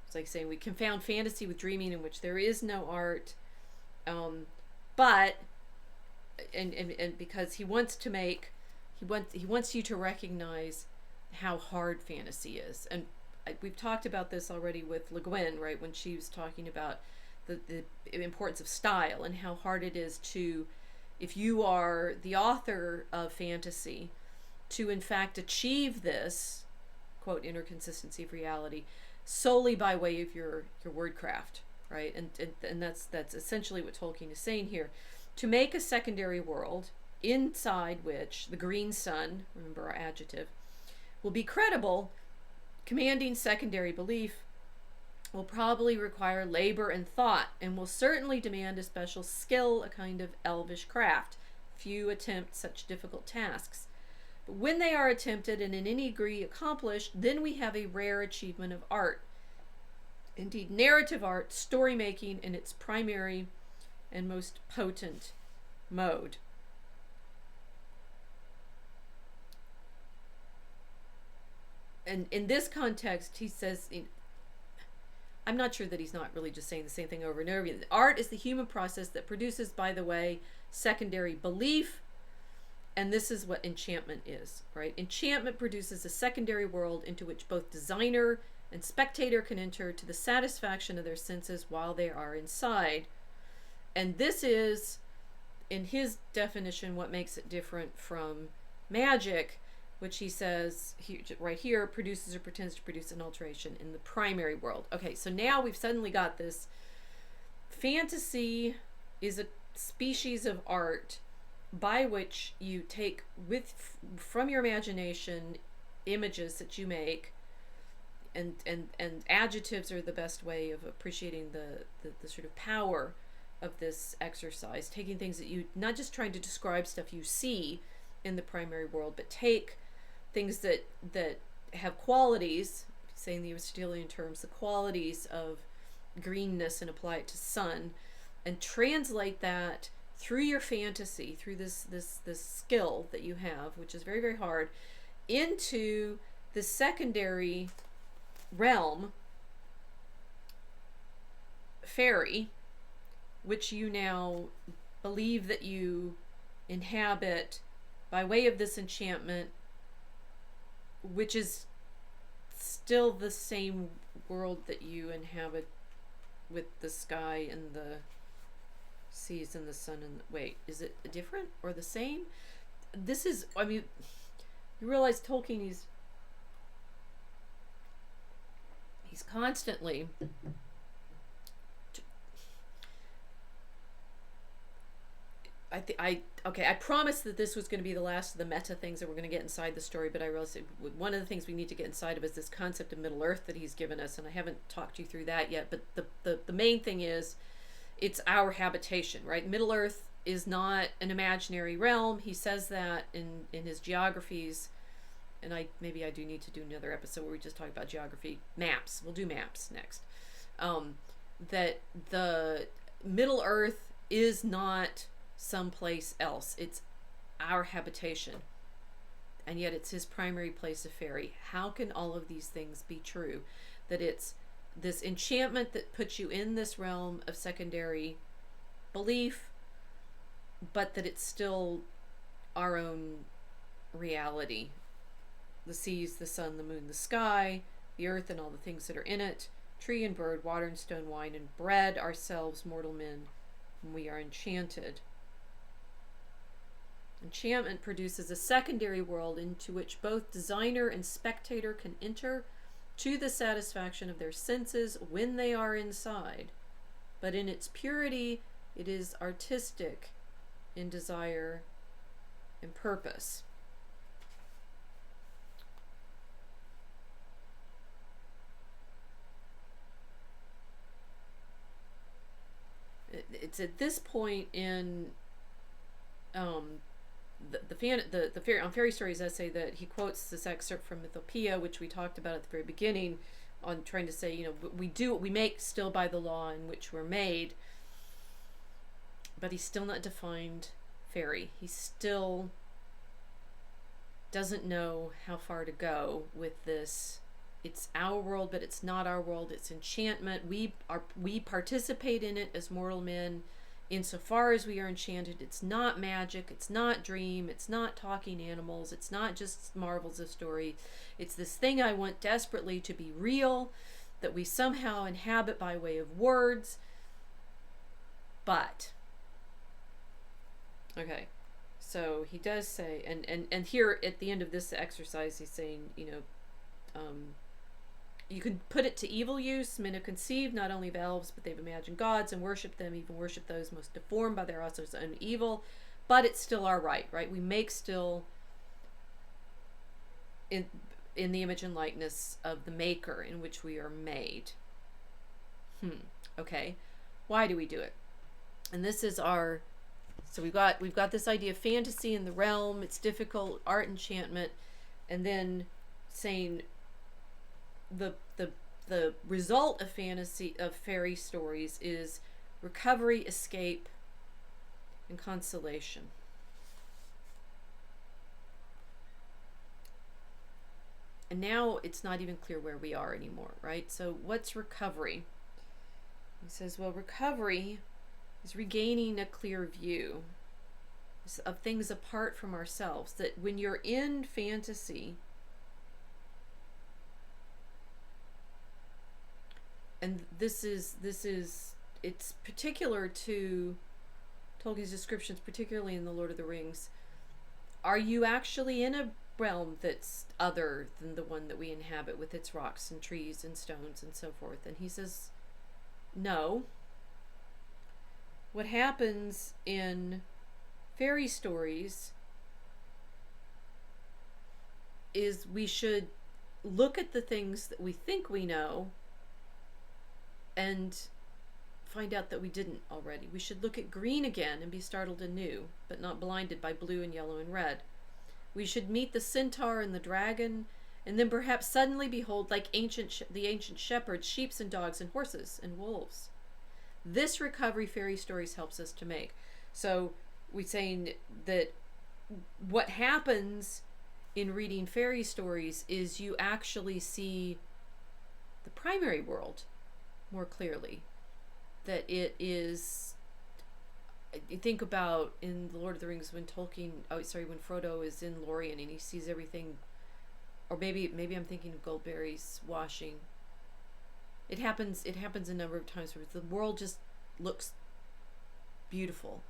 it's like saying we confound fantasy with dreaming, in which there is no art, but and because he wants to make he wants you to recognize how hard fantasy is. And we've talked about this already with Le Guin, right, when she was talking about the importance of style and how hard it is to, if you are the author of fantasy, to in fact achieve this quote inner consistency of reality solely by way of your wordcraft, right? And that's essentially what Tolkien is saying here. To make a secondary world inside which the green sun, remember our adjective, will be credible, commanding secondary belief, will probably require labor and thought, and will certainly demand a special skill, a kind of elvish craft. Few attempt such difficult tasks. But when they are attempted and in any degree accomplished, then we have a rare achievement of art. Indeed, narrative art, story making in its primary and most potent mode. And in this context, he says, I'm not sure that he's not really just saying the same thing over and over again. Art is the human process that produces, by the way, secondary belief. And this is what enchantment is, right? Enchantment produces a secondary world into which both designer and spectator can enter to the satisfaction of their senses while they are inside. And this is, in his definition, what makes it different from magic, which he says right here produces or pretends to produce an alteration in the primary world. Okay, so now we've suddenly got this. Fantasy is a species of art by which you take from your imagination images that you make, and adjectives are the best way of appreciating the sort of power of this exercise, taking things that you, not just trying to describe stuff you see in the primary world, but take things that have qualities, saying the Aristotelian terms, the qualities of greenness, and apply it to sun, and translate that through your fantasy, through this skill that you have, which is very, very hard, into the secondary realm, Faërie, which you now believe that you inhabit by way of this enchantment, which is still the same world that you inhabit with the sky and the seas and the sun and wait, is it different or the same? This is, I mean, you realize Tolkien, he's constantly I promised that this was going to be the last of the meta things that we're going to get inside the story, but I realized one of the things we need to get inside of is this concept of Middle Earth that he's given us, and I haven't talked you through that yet. But the main thing is, it's our habitation, right? Middle Earth is not an imaginary realm. He says that in his geographies, and maybe I do need to do another episode where we just talk about geography. Maps. We'll do maps next. That the Middle Earth is not someplace else. It's our habitation. And yet it's his primary place of Faërie. How can all of these things be true? That it's this enchantment that puts you in this realm of secondary belief, but that it's still our own reality. The seas, the sun, the moon, the sky, the earth and all the things that are in it, tree and bird, water and stone, wine and bread, ourselves, mortal men, when we are enchanted. Enchantment produces a secondary world into which both designer and spectator can enter to the satisfaction of their senses when they are inside. But in its purity, it is artistic in desire and purpose. It's at this point in on Fairy Stories essay that he quotes this excerpt from Mythopoeia, which we talked about at the very beginning, on trying to say, we do what we make still by the law in which we're made, but he's still not defined fairy. He still doesn't know how far to go with this. It's our world, but it's not our world. It's enchantment. We participate in it as mortal men insofar as we are enchanted. It's not magic. It's not dream. It's not talking animals. It's not just marvels of story. It's this thing I want desperately to be real, that we somehow inhabit by way of words. But, okay, so he does say, and here at the end of this exercise, he's saying, you can put it to evil use. Men have conceived not only of elves, but they've imagined gods and worshipped them, even worshipped those most deformed by their also own evil. But it's still our right? We make still in the image and likeness of the maker in which we are made. Okay. Why do we do it? And this is our, so we've got this idea of fantasy in the realm. It's difficult, art, enchantment, and then saying the result of fantasy, of fairy stories, is recovery, escape, and consolation. And now it's not even clear where we are anymore, right? So what's recovery? He says, well, recovery is regaining a clear view of things apart from ourselves. That when you're in fantasy, and this is it's particular to Tolkien's descriptions, particularly in The Lord of the Rings. Are you actually in a realm that's other than the one that we inhabit, with its rocks and trees and stones and so forth? And he says, no. What happens in fairy stories is we should look at the things that we think we know and find out that we didn't already. We should look at green again and be startled anew, but not blinded by blue and yellow and red. We should meet the centaur and the dragon, and then perhaps suddenly behold, like the ancient shepherds, sheep and dogs and horses and wolves. This recovery fairy stories helps us to make. So we're saying that what happens in reading fairy stories is you actually see the primary world more clearly. That it is, you think about in The Lord of the Rings when when Frodo is in Lorien and he sees everything, or maybe I'm thinking of Goldberry's washing. It happens a number of times where the world just looks beautiful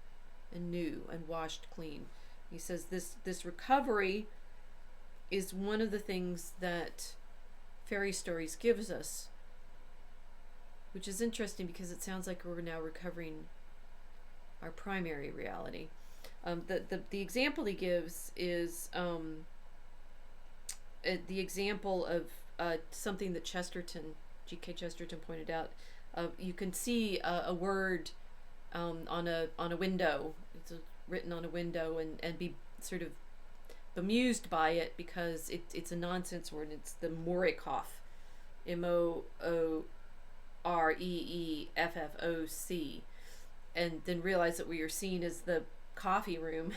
and new and washed clean. He says this recovery is one of the things that fairy stories gives us, which is interesting because it sounds like we're now recovering our primary reality. The example he gives is the example of something that G.K. Chesterton pointed out. You can see a word on a window. It's written on a window, and be sort of bemused by it because it's a nonsense word. It's the Moorreefoc, Moorreeffoc, and then realize that what you're seeing is the coffee room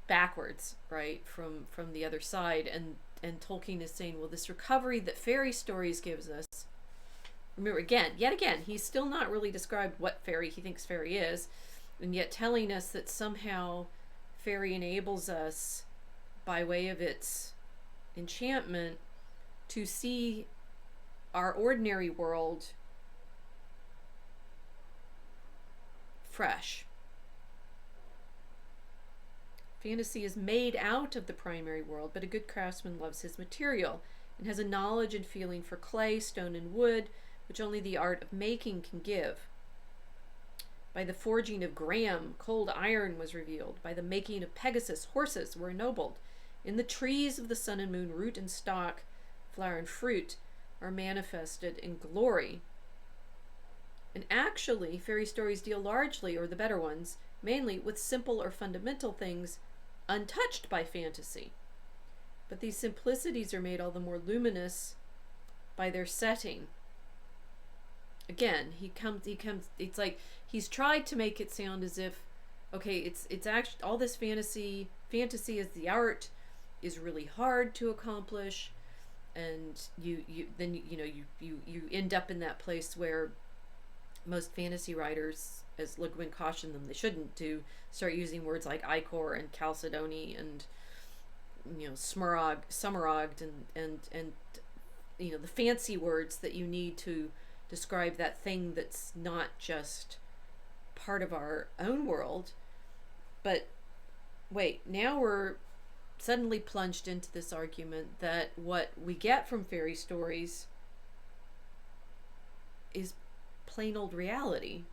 backwards, right, from the other side. And Tolkien is saying, well, this recovery that fairy stories gives us, remember, yet again, he's still not really described what fairy he thinks fairy is, and yet telling us that somehow fairy enables us, by way of its enchantment, to see our ordinary world fresh. Fantasy is made out of the primary world, but a good craftsman loves his material and has a knowledge and feeling for clay, stone, and wood, which only the art of making can give. By the forging of Graham, cold iron was revealed. By the making of Pegasus, horses were ennobled. In the trees of the sun and moon, root and stalk, flower and fruit are manifested in glory. And actually, fairy stories deal largely, or the better ones, mainly with simple or fundamental things untouched by fantasy. But these simplicities are made all the more luminous by their setting. Again, it's like he's tried to make it sound as if, okay, it's actually all this fantasy is the art is really hard to accomplish, and you end up in that place where most fantasy writers, as Le Guin cautioned them they shouldn't do, start using words like ichor and chalcedony and smaragd and the fancy words that you need to describe that thing that's not just part of our own world. But wait, now we're suddenly plunged into this argument that what we get from fairy stories is plain old reality.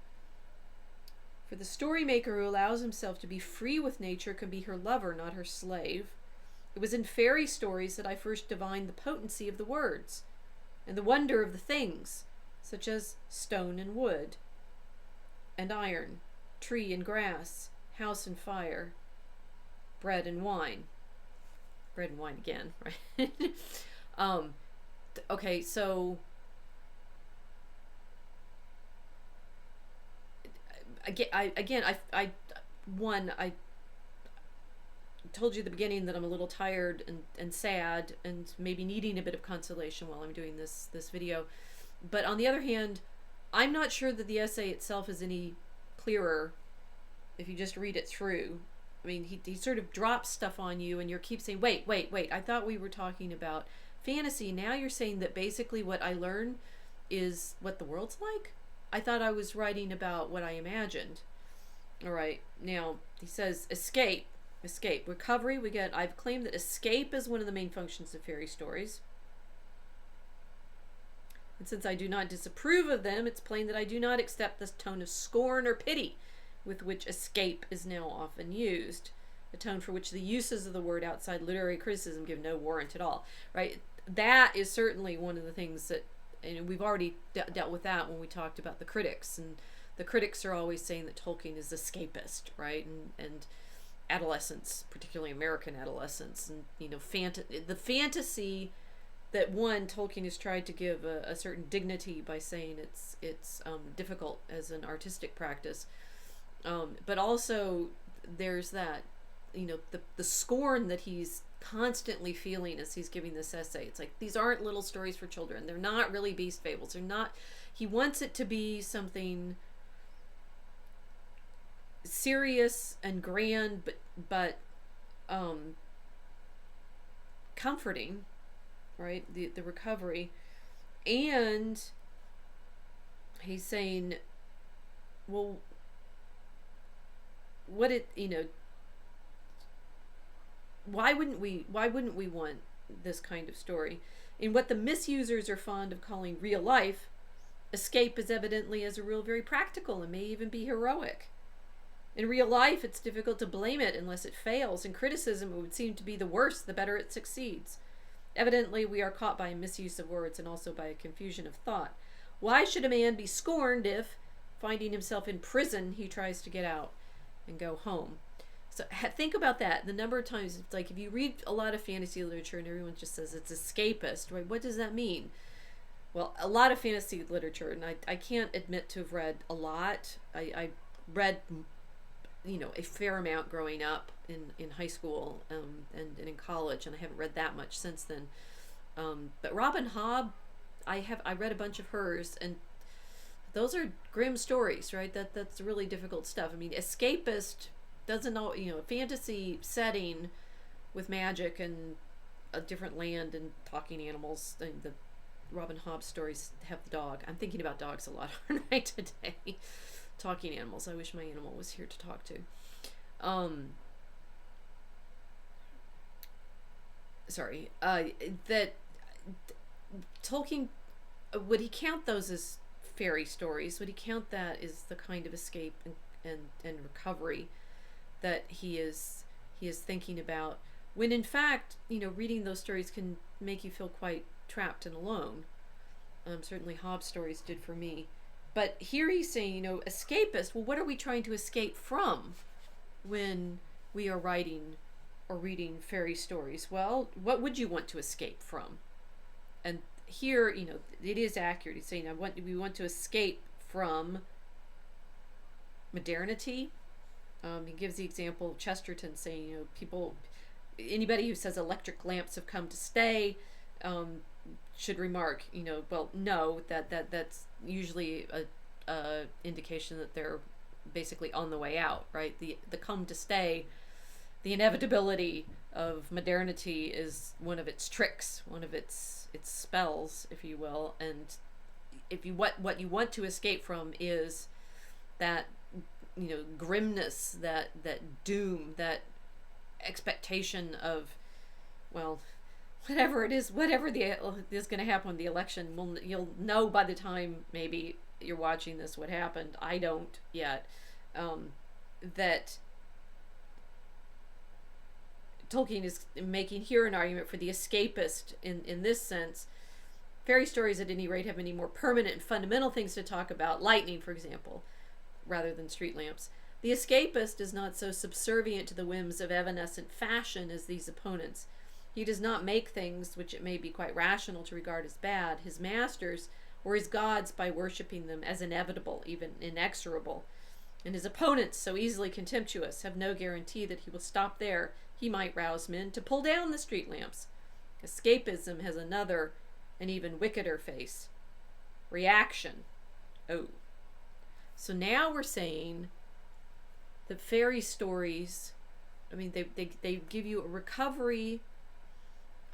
For the story maker who allows himself to be free with nature can be her lover, not her slave. It was in fairy stories that I first divined the potency of the words and the wonder of the things, such as stone and wood, and iron, tree and grass, house and fire, bread and wine. Bread and wine again, right? Okay, so I told you at the beginning that I'm a little tired and sad and maybe needing a bit of consolation while I'm doing this video. But on the other hand, I'm not sure that the essay itself is any clearer if you just read it through. I mean, he sort of drops stuff on you and you keep saying, wait, I thought we were talking about fantasy. Now you're saying that basically what I learn is what the world's like? I thought I was writing about what I imagined. All right, now he says escape, recovery. I've claimed that escape is one of the main functions of fairy stories. And since I do not disapprove of them, it's plain that I do not accept this tone of scorn or pity with which escape is now often used, a tone for which the uses of the word outside literary criticism give no warrant at all. Right? That is certainly one of the things that, and we've already dealt with that when we talked about the critics, and the critics are always saying that Tolkien is escapist, right? And adolescents, particularly American adolescents, and the fantasy that Tolkien has tried to give a certain dignity by saying it's difficult as an artistic practice, but also there's that the scorn that he's constantly feeling as he's giving this essay. It's like, these aren't little stories for children. They're not really beast fables. They're not. He wants it to be something serious and grand, but comforting, right? The recovery. And he's saying, well, why wouldn't we want this kind of story? In what the misusers are fond of calling real life, escape is evidently, as a rule, very practical and may even be heroic. In real life, it's difficult to blame it unless it fails. In criticism, it would seem to be the worse the better it succeeds. Evidently, we are caught by a misuse of words and also by a confusion of thought. Why should a man be scorned if, finding himself in prison, he tries to get out and go home? So think about that. The number of times, it's like if you read a lot of fantasy literature and everyone just says it's escapist, right? What does that mean? Well, a lot of fantasy literature, and I can't admit to have read a lot. I read, a fair amount growing up in high school and in college, and I haven't read that much since then. But Robin Hobb, I read a bunch of hers, and those are grim stories, right? That's really difficult stuff. I mean, escapist doesn't know, a fantasy setting with magic and a different land and talking animals. And the Robin Hobb stories have the dog. I'm thinking about dogs a lot, aren't I, today? talking animals. I wish my animal was here to talk to. Sorry. That Tolkien, would he count those as fairy stories? Would he count that as the kind of escape and recovery that he is thinking about? When in fact, reading those stories can make you feel quite trapped and alone. Certainly Hobbes stories did for me. But here he's saying, escapist. Well, what are we trying to escape from when we are writing or reading fairy stories? Well, what would you want to escape from? And here, it is accurate. He's saying, we want to escape from modernity. He gives the example of Chesterton saying, anybody who says electric lamps have come to stay, should remark, well, no, that's usually a indication that they're basically on the way out, right? The come to stay, the inevitability of modernity is one of its tricks, one of its spells, if you will. And if you what you want to escape from is that grimness, that doom, that expectation of, well, whatever it is, whatever is going to happen with the election, you'll know by the time maybe you're watching this what happened. I don't yet. That Tolkien is making here an argument for the escapist in this sense. Fairy stories, at any rate, have many more permanent and fundamental things to talk about, lightning, for example, rather than street lamps. The escapist is not so subservient to the whims of evanescent fashion as these opponents. He does not make things which it may be quite rational to regard as bad his masters or his gods by worshipping them as inevitable, even inexorable. And his opponents, so easily contemptuous, have no guarantee that he will stop there. He might rouse men to pull down the street lamps. Escapism has another and even wickeder face. Reaction. Oh. So now we're saying that fairy stories, they give you a recovery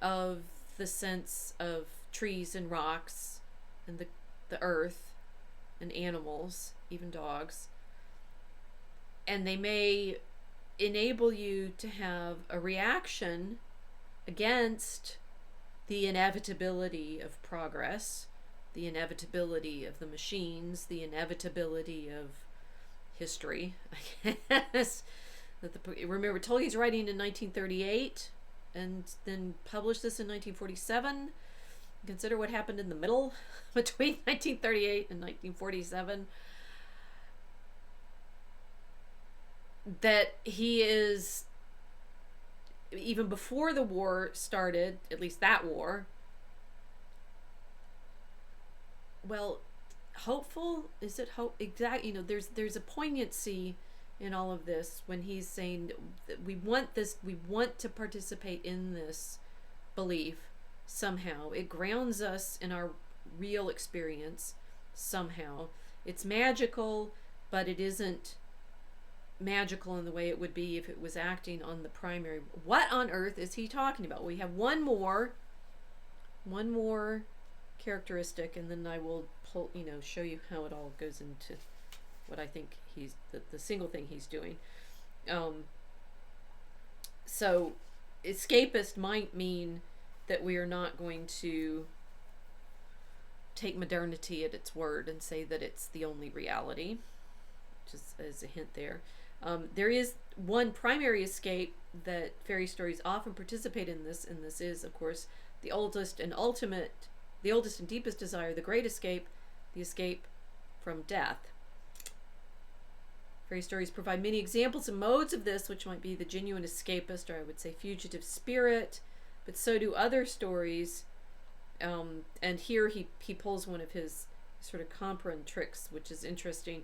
of the sense of trees and rocks and the earth and animals, even dogs. And they may enable you to have a reaction against the inevitability of progress, the inevitability of the machines, the inevitability of history, I guess. Remember, Tolkien's writing in 1938 and then published this in 1947. Consider what happened in the middle between 1938 and 1947. That he is, even before the war started, at least that war, well, hopeful? Is it hope? Exactly. There's a poignancy in all of this when he's saying that we want to participate in this belief somehow. It grounds us in our real experience somehow. It's magical, but it isn't magical in the way it would be if it was acting on the primary. What on earth is he talking about? We have one more characteristic, and then I will show you how it all goes into what I think he's the single thing he's doing. So escapist might mean that we are not going to take modernity at its word and say that it's the only reality, just as a hint there. There is one primary escape that fairy stories often participate in this, and this is, of course, the oldest and deepest desire, the great escape, the escape from death. Fairy stories provide many examples and modes of this, which might be the genuine escapist, or I would say fugitive spirit, but so do other stories. And here he pulls one of his sort of comprehend tricks, which is interesting,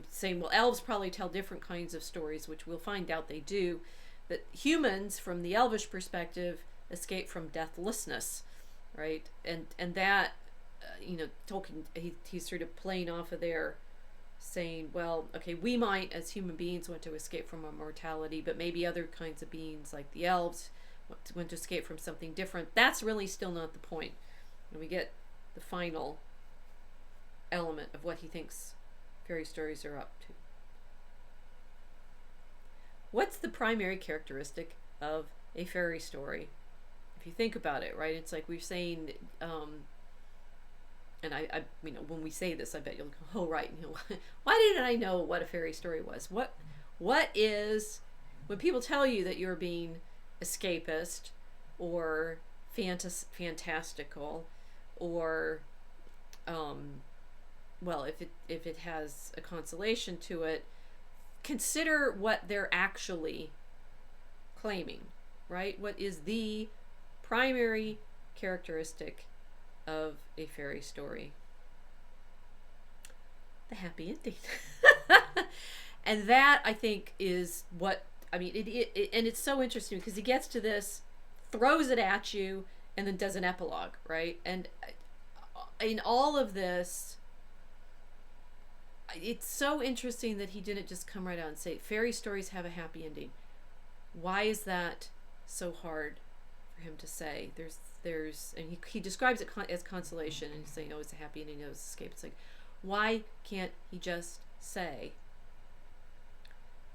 saying, well, elves probably tell different kinds of stories, which we'll find out they do, that humans, from the elvish perspective, escape from deathlessness, right? And that, Tolkien, he's sort of playing off of there, saying, well, okay, we might, as human beings, want to escape from our mortality, but maybe other kinds of beings, like the elves, want to escape from something different. That's really still not the point. And we get the final element of what he thinks fairy stories are up to. What's the primary characteristic of a fairy story? If you think about it, right? It's like we're saying, and I when we say this, I bet you'll go, oh, right. Why didn't I know what a fairy story was? What is, when people tell you that you're being escapist or fantastical, or, well, if it has a consolation to it, consider what they're actually claiming, right? What is the primary characteristic of a fairy story? The happy ending. And that, I think, is what, I mean, and it's so interesting because he gets to this, throws it at you, and then does an epilogue, right? And in all of this, it's so interesting that he didn't just come right out and say fairy stories have a happy ending. Why is that so hard for him to say? And he describes it as consolation, and he's saying, oh, it's a happy ending, it's escape. It's like, why can't he just say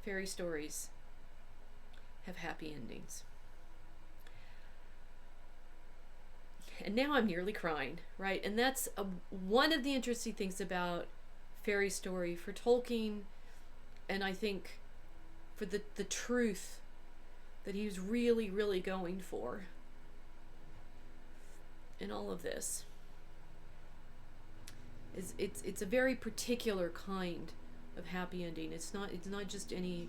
fairy stories have happy endings? And now I'm nearly crying, right? And that's one of the interesting things about fairy story for Tolkien, and I think for the truth that he was really, really going for in all of this. It's a very particular kind of happy ending. It's not just any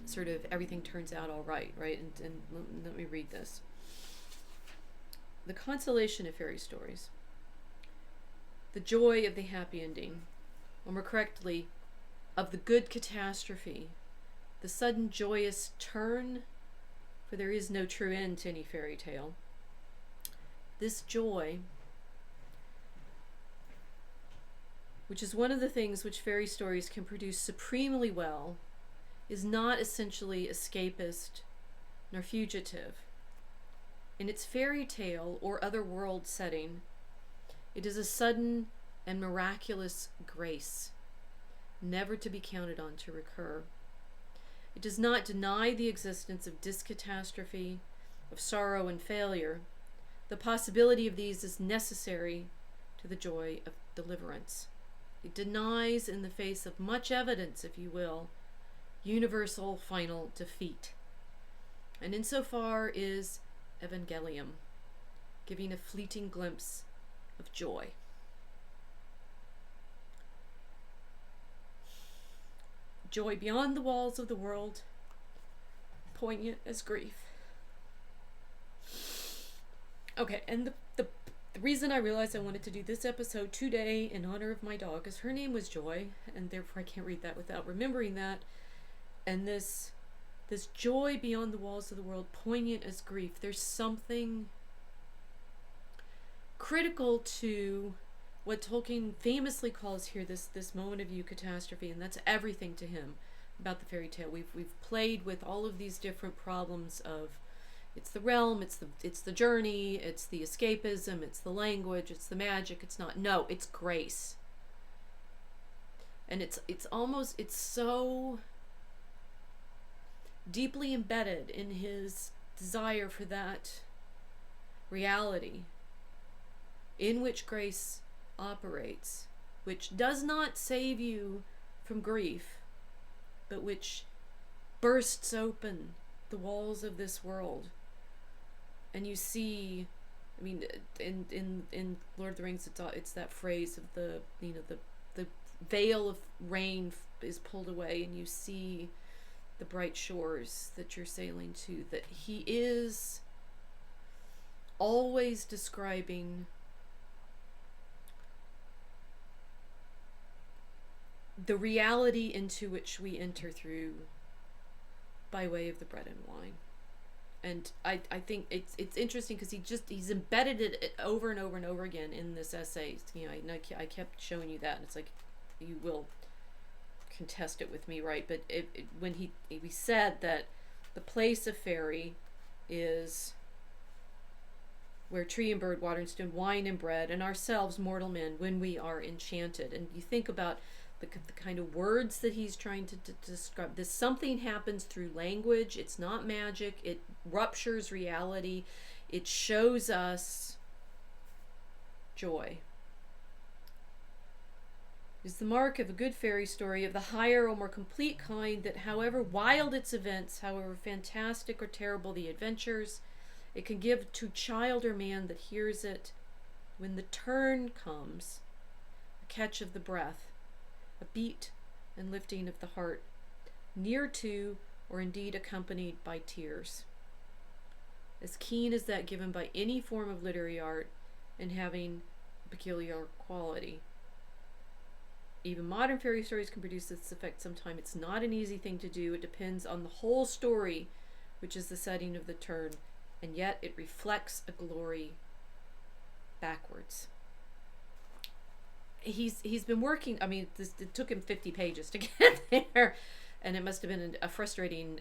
sort of everything turns out all right, right? And let me read this. The consolation of fairy stories, the joy of the happy ending, or more correctly, of the good catastrophe, the sudden joyous turn, for there is no true end to any fairy tale. This joy, which is one of the things which fairy stories can produce supremely well, is not essentially escapist nor fugitive. In its fairy tale or other world setting, it is a sudden and miraculous grace, never to be counted on to recur. It does not deny the existence of discatastrophe, of sorrow and failure. The possibility of these is necessary to the joy of deliverance. It denies, in the face of much evidence, if you will, universal final defeat, and insofar is Evangelium, giving a fleeting glimpse of joy. Joy beyond the walls of the world, poignant as grief. Okay, and the reason I realized I wanted to do this episode today in honor of my dog is her name was Joy, and therefore I can't read that without remembering that. And this joy beyond the walls of the world, poignant as grief. There's something critical to what Tolkien famously calls here this moment of eucatastrophe, and that's everything to him about the fairy tale. We've played with all of these different problems of it's the realm, it's the journey, it's the escapism, it's the language, it's the magic. It's not. No, it's grace. And it's so deeply embedded in his desire for that reality in which grace operates, which does not save you from grief, but which bursts open the walls of this world. And you see, I mean, in Lord of the Rings, it's that phrase of the veil of rain is pulled away, and you see the bright shores that you're sailing to, that he is always describing the reality into which we enter through by way of the bread and wine. And I think it's interesting because he's embedded it over and over and over again in this essay. I kept showing you that, and it's like you will contest it with me, right? But when he said that the place of fairy is where tree and bird, water and stone, wine and bread, and ourselves, mortal men, when we are enchanted. And you think about the kind of words that he's trying to describe. This something happens through language. It's not magic. It ruptures reality. It shows us joy. Is the mark of a good fairy story of the higher or more complete kind that however wild its events, however fantastic or terrible the adventures, it can give to child or man that hears it, when the turn comes, a catch of the breath, a beat and lifting of the heart, near to or indeed accompanied by tears. As keen as that given by any form of literary art and having a peculiar quality. Even modern fairy stories can produce this effect sometimes. It's not an easy thing to do. It depends on the whole story, which is the setting of the turn, and yet it reflects a glory backwards. He's been working, I mean, it took him 50 pages to get there, and it must have been a frustrating,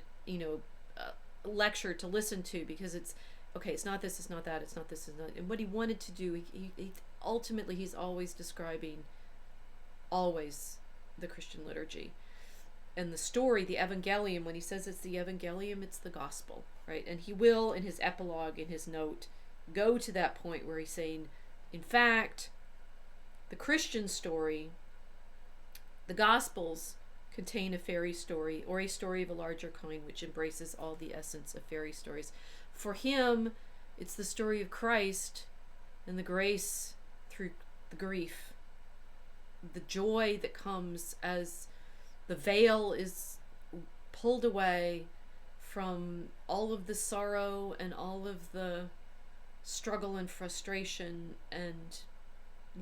lecture to listen to, because it's, okay, it's not this, it's not that, it's not this, it's not, and what he wanted to do, he ultimately, he's always describing the Christian liturgy. And the story, the Evangelium, when he says it's the Evangelium, it's the gospel, right? And he will, in his epilogue, in his note, go to that point where he's saying, in fact, the Christian story, the Gospels contain a fairy story, or a story of a larger kind, which embraces all the essence of fairy stories. For him, it's the story of Christ and the grace through the grief, the joy that comes as the veil is pulled away from all of the sorrow and all of the struggle and frustration and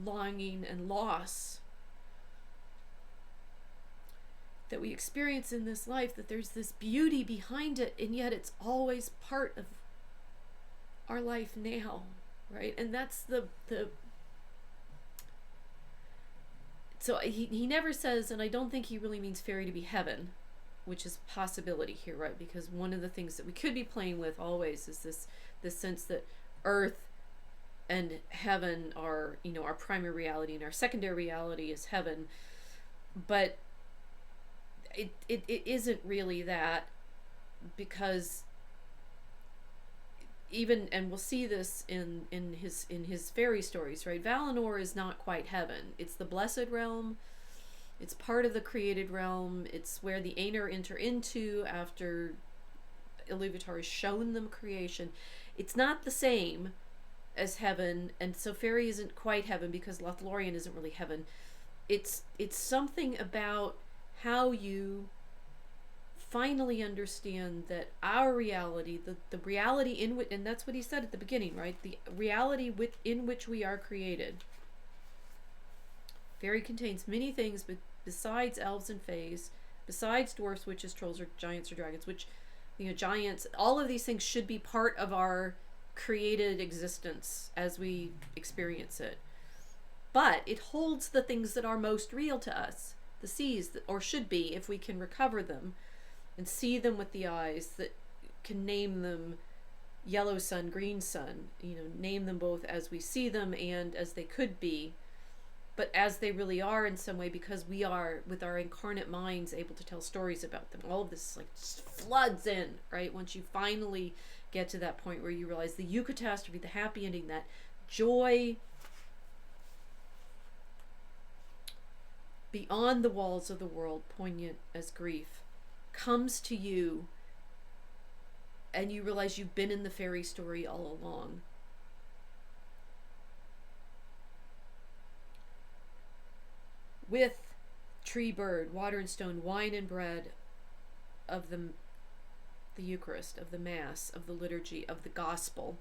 longing and loss that we experience in this life, that there's this beauty behind it, and yet it's always part of our life now, right? And that's the so he never says, and I don't think he really means fairy to be heaven, which is a possibility here, right? Because one of the things that we could be playing with always is this sense that earth and heaven are, our primary reality, and our secondary reality is heaven. But it isn't really that, because even, and we'll see this in his fairy stories, right? Valinor is not quite heaven. It's the blessed realm. It's part of the created realm. It's where the Aenir enter into after Iluvatar has shown them creation. It's not the same as heaven, and so fairy isn't quite heaven, because Lothlorien isn't really heaven. It's something about how you finally understand that our reality, the reality in which, and that's what he said at the beginning, right? The reality in which we are created. Fairy contains many things, but besides elves and fays, besides dwarfs, witches, trolls, or giants or dragons, which, giants, all of these things should be part of our created existence as we experience it. But it holds the things that are most real to us, the seas, or should be, if we can recover them and see them with the eyes that can name them yellow sun, green sun, name them both as we see them and as they could be, but as they really are in some way, because we are, with our incarnate minds, able to tell stories about them. All of this just floods in, right? Once you finally get to that point where you realize the eucatastrophe, the happy ending, that joy beyond the walls of the world, poignant as grief, comes to you, and you realize you've been in the fairy story all along. With tree, bird, water and stone, wine and bread of the Eucharist, of the Mass, of the liturgy, of the gospel,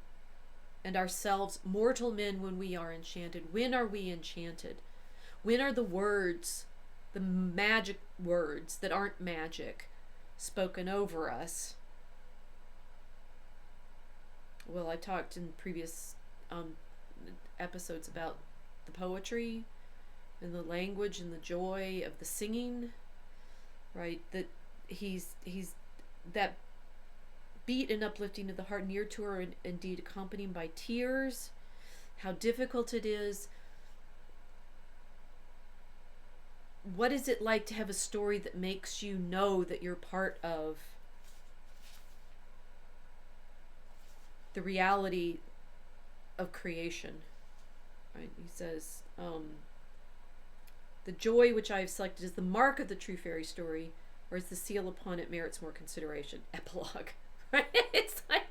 and ourselves, mortal men, when we are enchanted. When are we enchanted? When are the words, the magic words that aren't magic, spoken over us? Well, I talked in previous episodes about the poetry and the language and the joy of the singing, right? That he's that beat and uplifting of the heart, near to her, and indeed accompanied by tears. How difficult it is what is it like to have a story that makes you know that you're part of the reality of creation, right? He says, the joy which I have selected is the mark of the true fairy story, or is the seal upon it merits more consideration. Epilogue. Right? It's like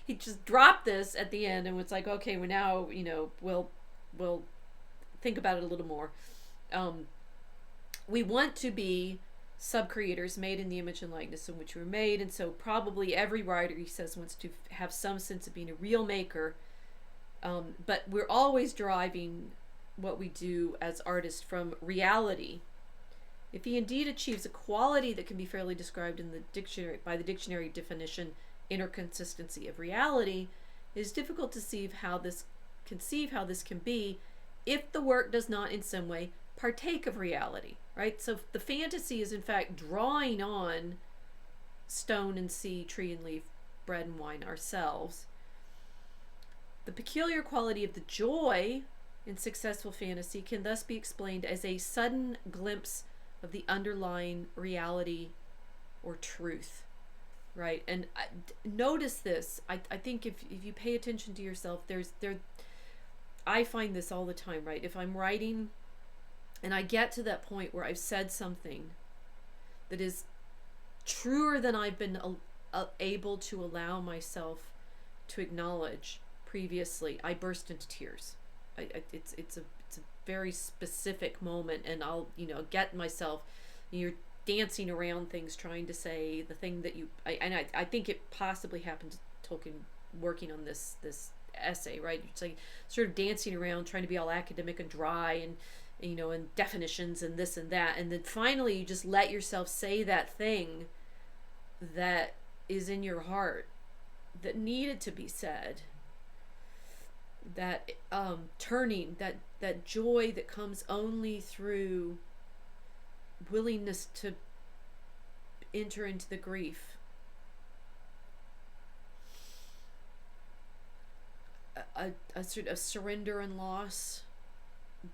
he just dropped this at the end and was like, okay, well now, we'll think about it a little more. We want to be sub-creators made in the image and likeness in which we were made, and so probably every writer, he says, wants to have some sense of being a real maker, but we're always deriving what we do as artists from reality. If he indeed achieves a quality that can be fairly described in the dictionary by the dictionary definition, inner consistency of reality, it is difficult to conceive how this can be if the work does not in some way partake of reality, right? So the fantasy is in fact drawing on stone and sea, tree and leaf, bread and wine ourselves. The peculiar quality of the joy in successful fantasy can thus be explained as a sudden glimpse of the underlying reality or truth, right? And notice this. I think if you pay attention to yourself, I find this all the time, right? If I'm writing and I get to that point where I've said something that is truer than I've been able to allow myself to acknowledge previously, I burst into tears. It's a very specific moment, and I'll get myself, you're dancing around things, trying to say the thing that I think it possibly happened to Tolkien working on this essay, right? It's like sort of dancing around, trying to be all academic and dry, and and definitions and this and that, and then finally you just let yourself say that thing that is in your heart that needed to be said. That turning, that joy that comes only through willingness to enter into the grief. A sort of surrender and loss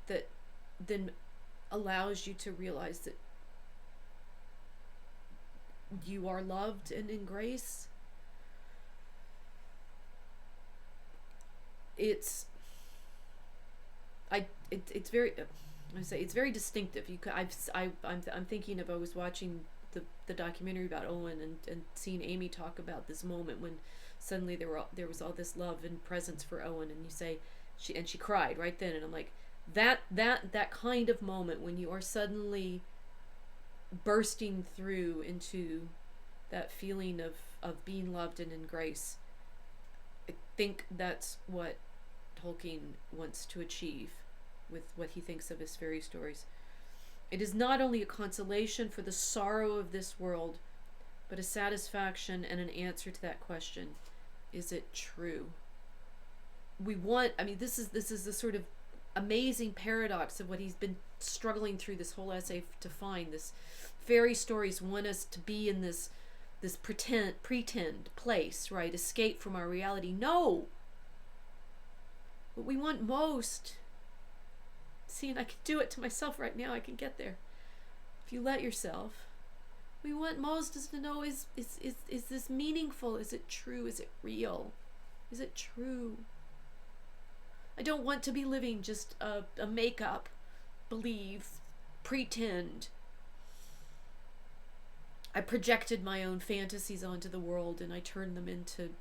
that then allows you to realize that you are loved and in grace. It's very, it's very distinctive. I'm thinking of, I was watching the documentary about Owen, and seeing Amy talk about this moment when suddenly there was all this love and presence for Owen, and you say she cried right then, and I'm like, that kind of moment when you are suddenly bursting through into that feeling of being loved and in grace. I think that's what Tolkien wants to achieve with what he thinks of as fairy stories. It is not only a consolation for the sorrow of this world, but a satisfaction and an answer to that question: is it true? This is the sort of amazing paradox of what he's been struggling through this whole essay to find. This fairy stories want us to be in this pretend place, right? Escape from our reality. No! What we want most, see, and I can do it to myself right now, I can get there. If you let yourself, what we want most is to know, is this meaningful? Is it true? Is it real? Is it true? I don't want to be living just a make-up, believe, pretend. I projected my own fantasies onto the world, and I turned them into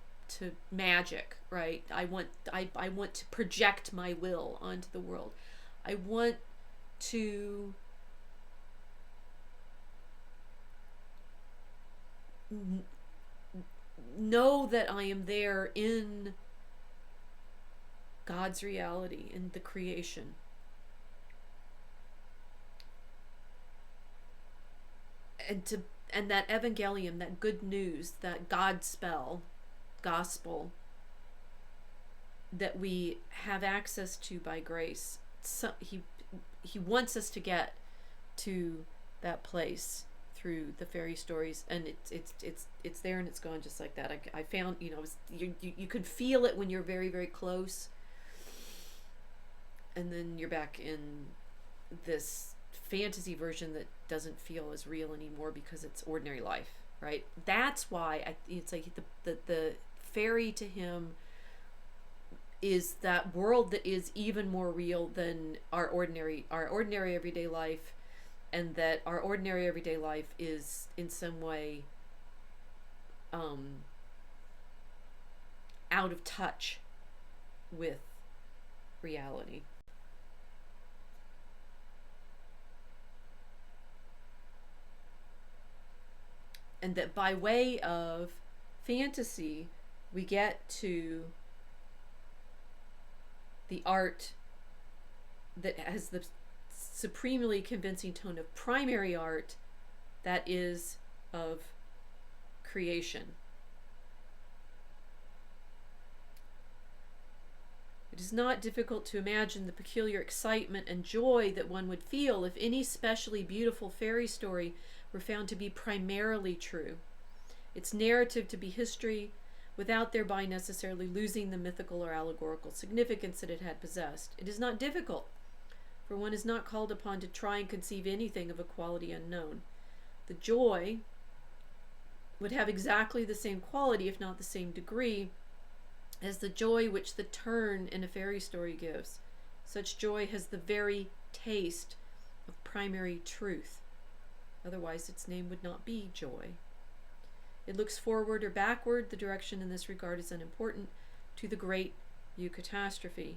magic, right? I want to project my will onto the world. I want to know that I am there in God's reality, in the creation. And that evangelium, that good news, that gospel that we have access to by grace. So he wants us to get to that place through the fairy stories, and it's there and it's gone just like that. I found, you could feel it when you're very, very close, and then you're back in this fantasy version that doesn't feel as real anymore because it's ordinary life, right? That's why it's like the fairy to him is that world that is even more real than our ordinary everyday life, and that our ordinary everyday life is in some way out of touch with reality. And that by way of fantasy, we get to the art that has the supremely convincing tone of primary art, that is of creation. It is not difficult to imagine the peculiar excitement and joy that one would feel if any specially beautiful fairy story were found to be primarily true, its narrative to be history, without thereby necessarily losing the mythical or allegorical significance that it had possessed. It is not difficult, for one is not called upon to try and conceive anything of a quality unknown. The joy would have exactly the same quality, if not the same degree, as the joy which the turn in a fairy story gives. Such joy has the very taste of primary truth. Otherwise, its name would not be joy. It looks forward or backward. The direction in this regard is unimportant to the great eucatastrophe.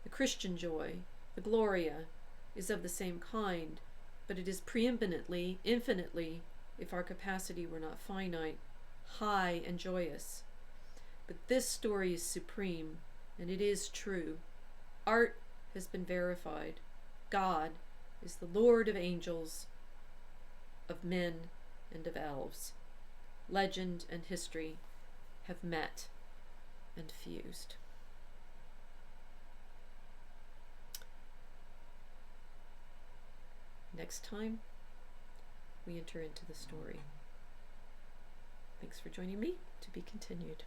The Christian joy, the Gloria, is of the same kind, but it is preeminently, infinitely, if our capacity were not finite, high and joyous. But this story is supreme, and it is true. Art has been verified. God is the Lord of angels, of men, and of elves. Legend and history have met and fused. Next time, we enter into the story. Thanks for joining me. To be continued.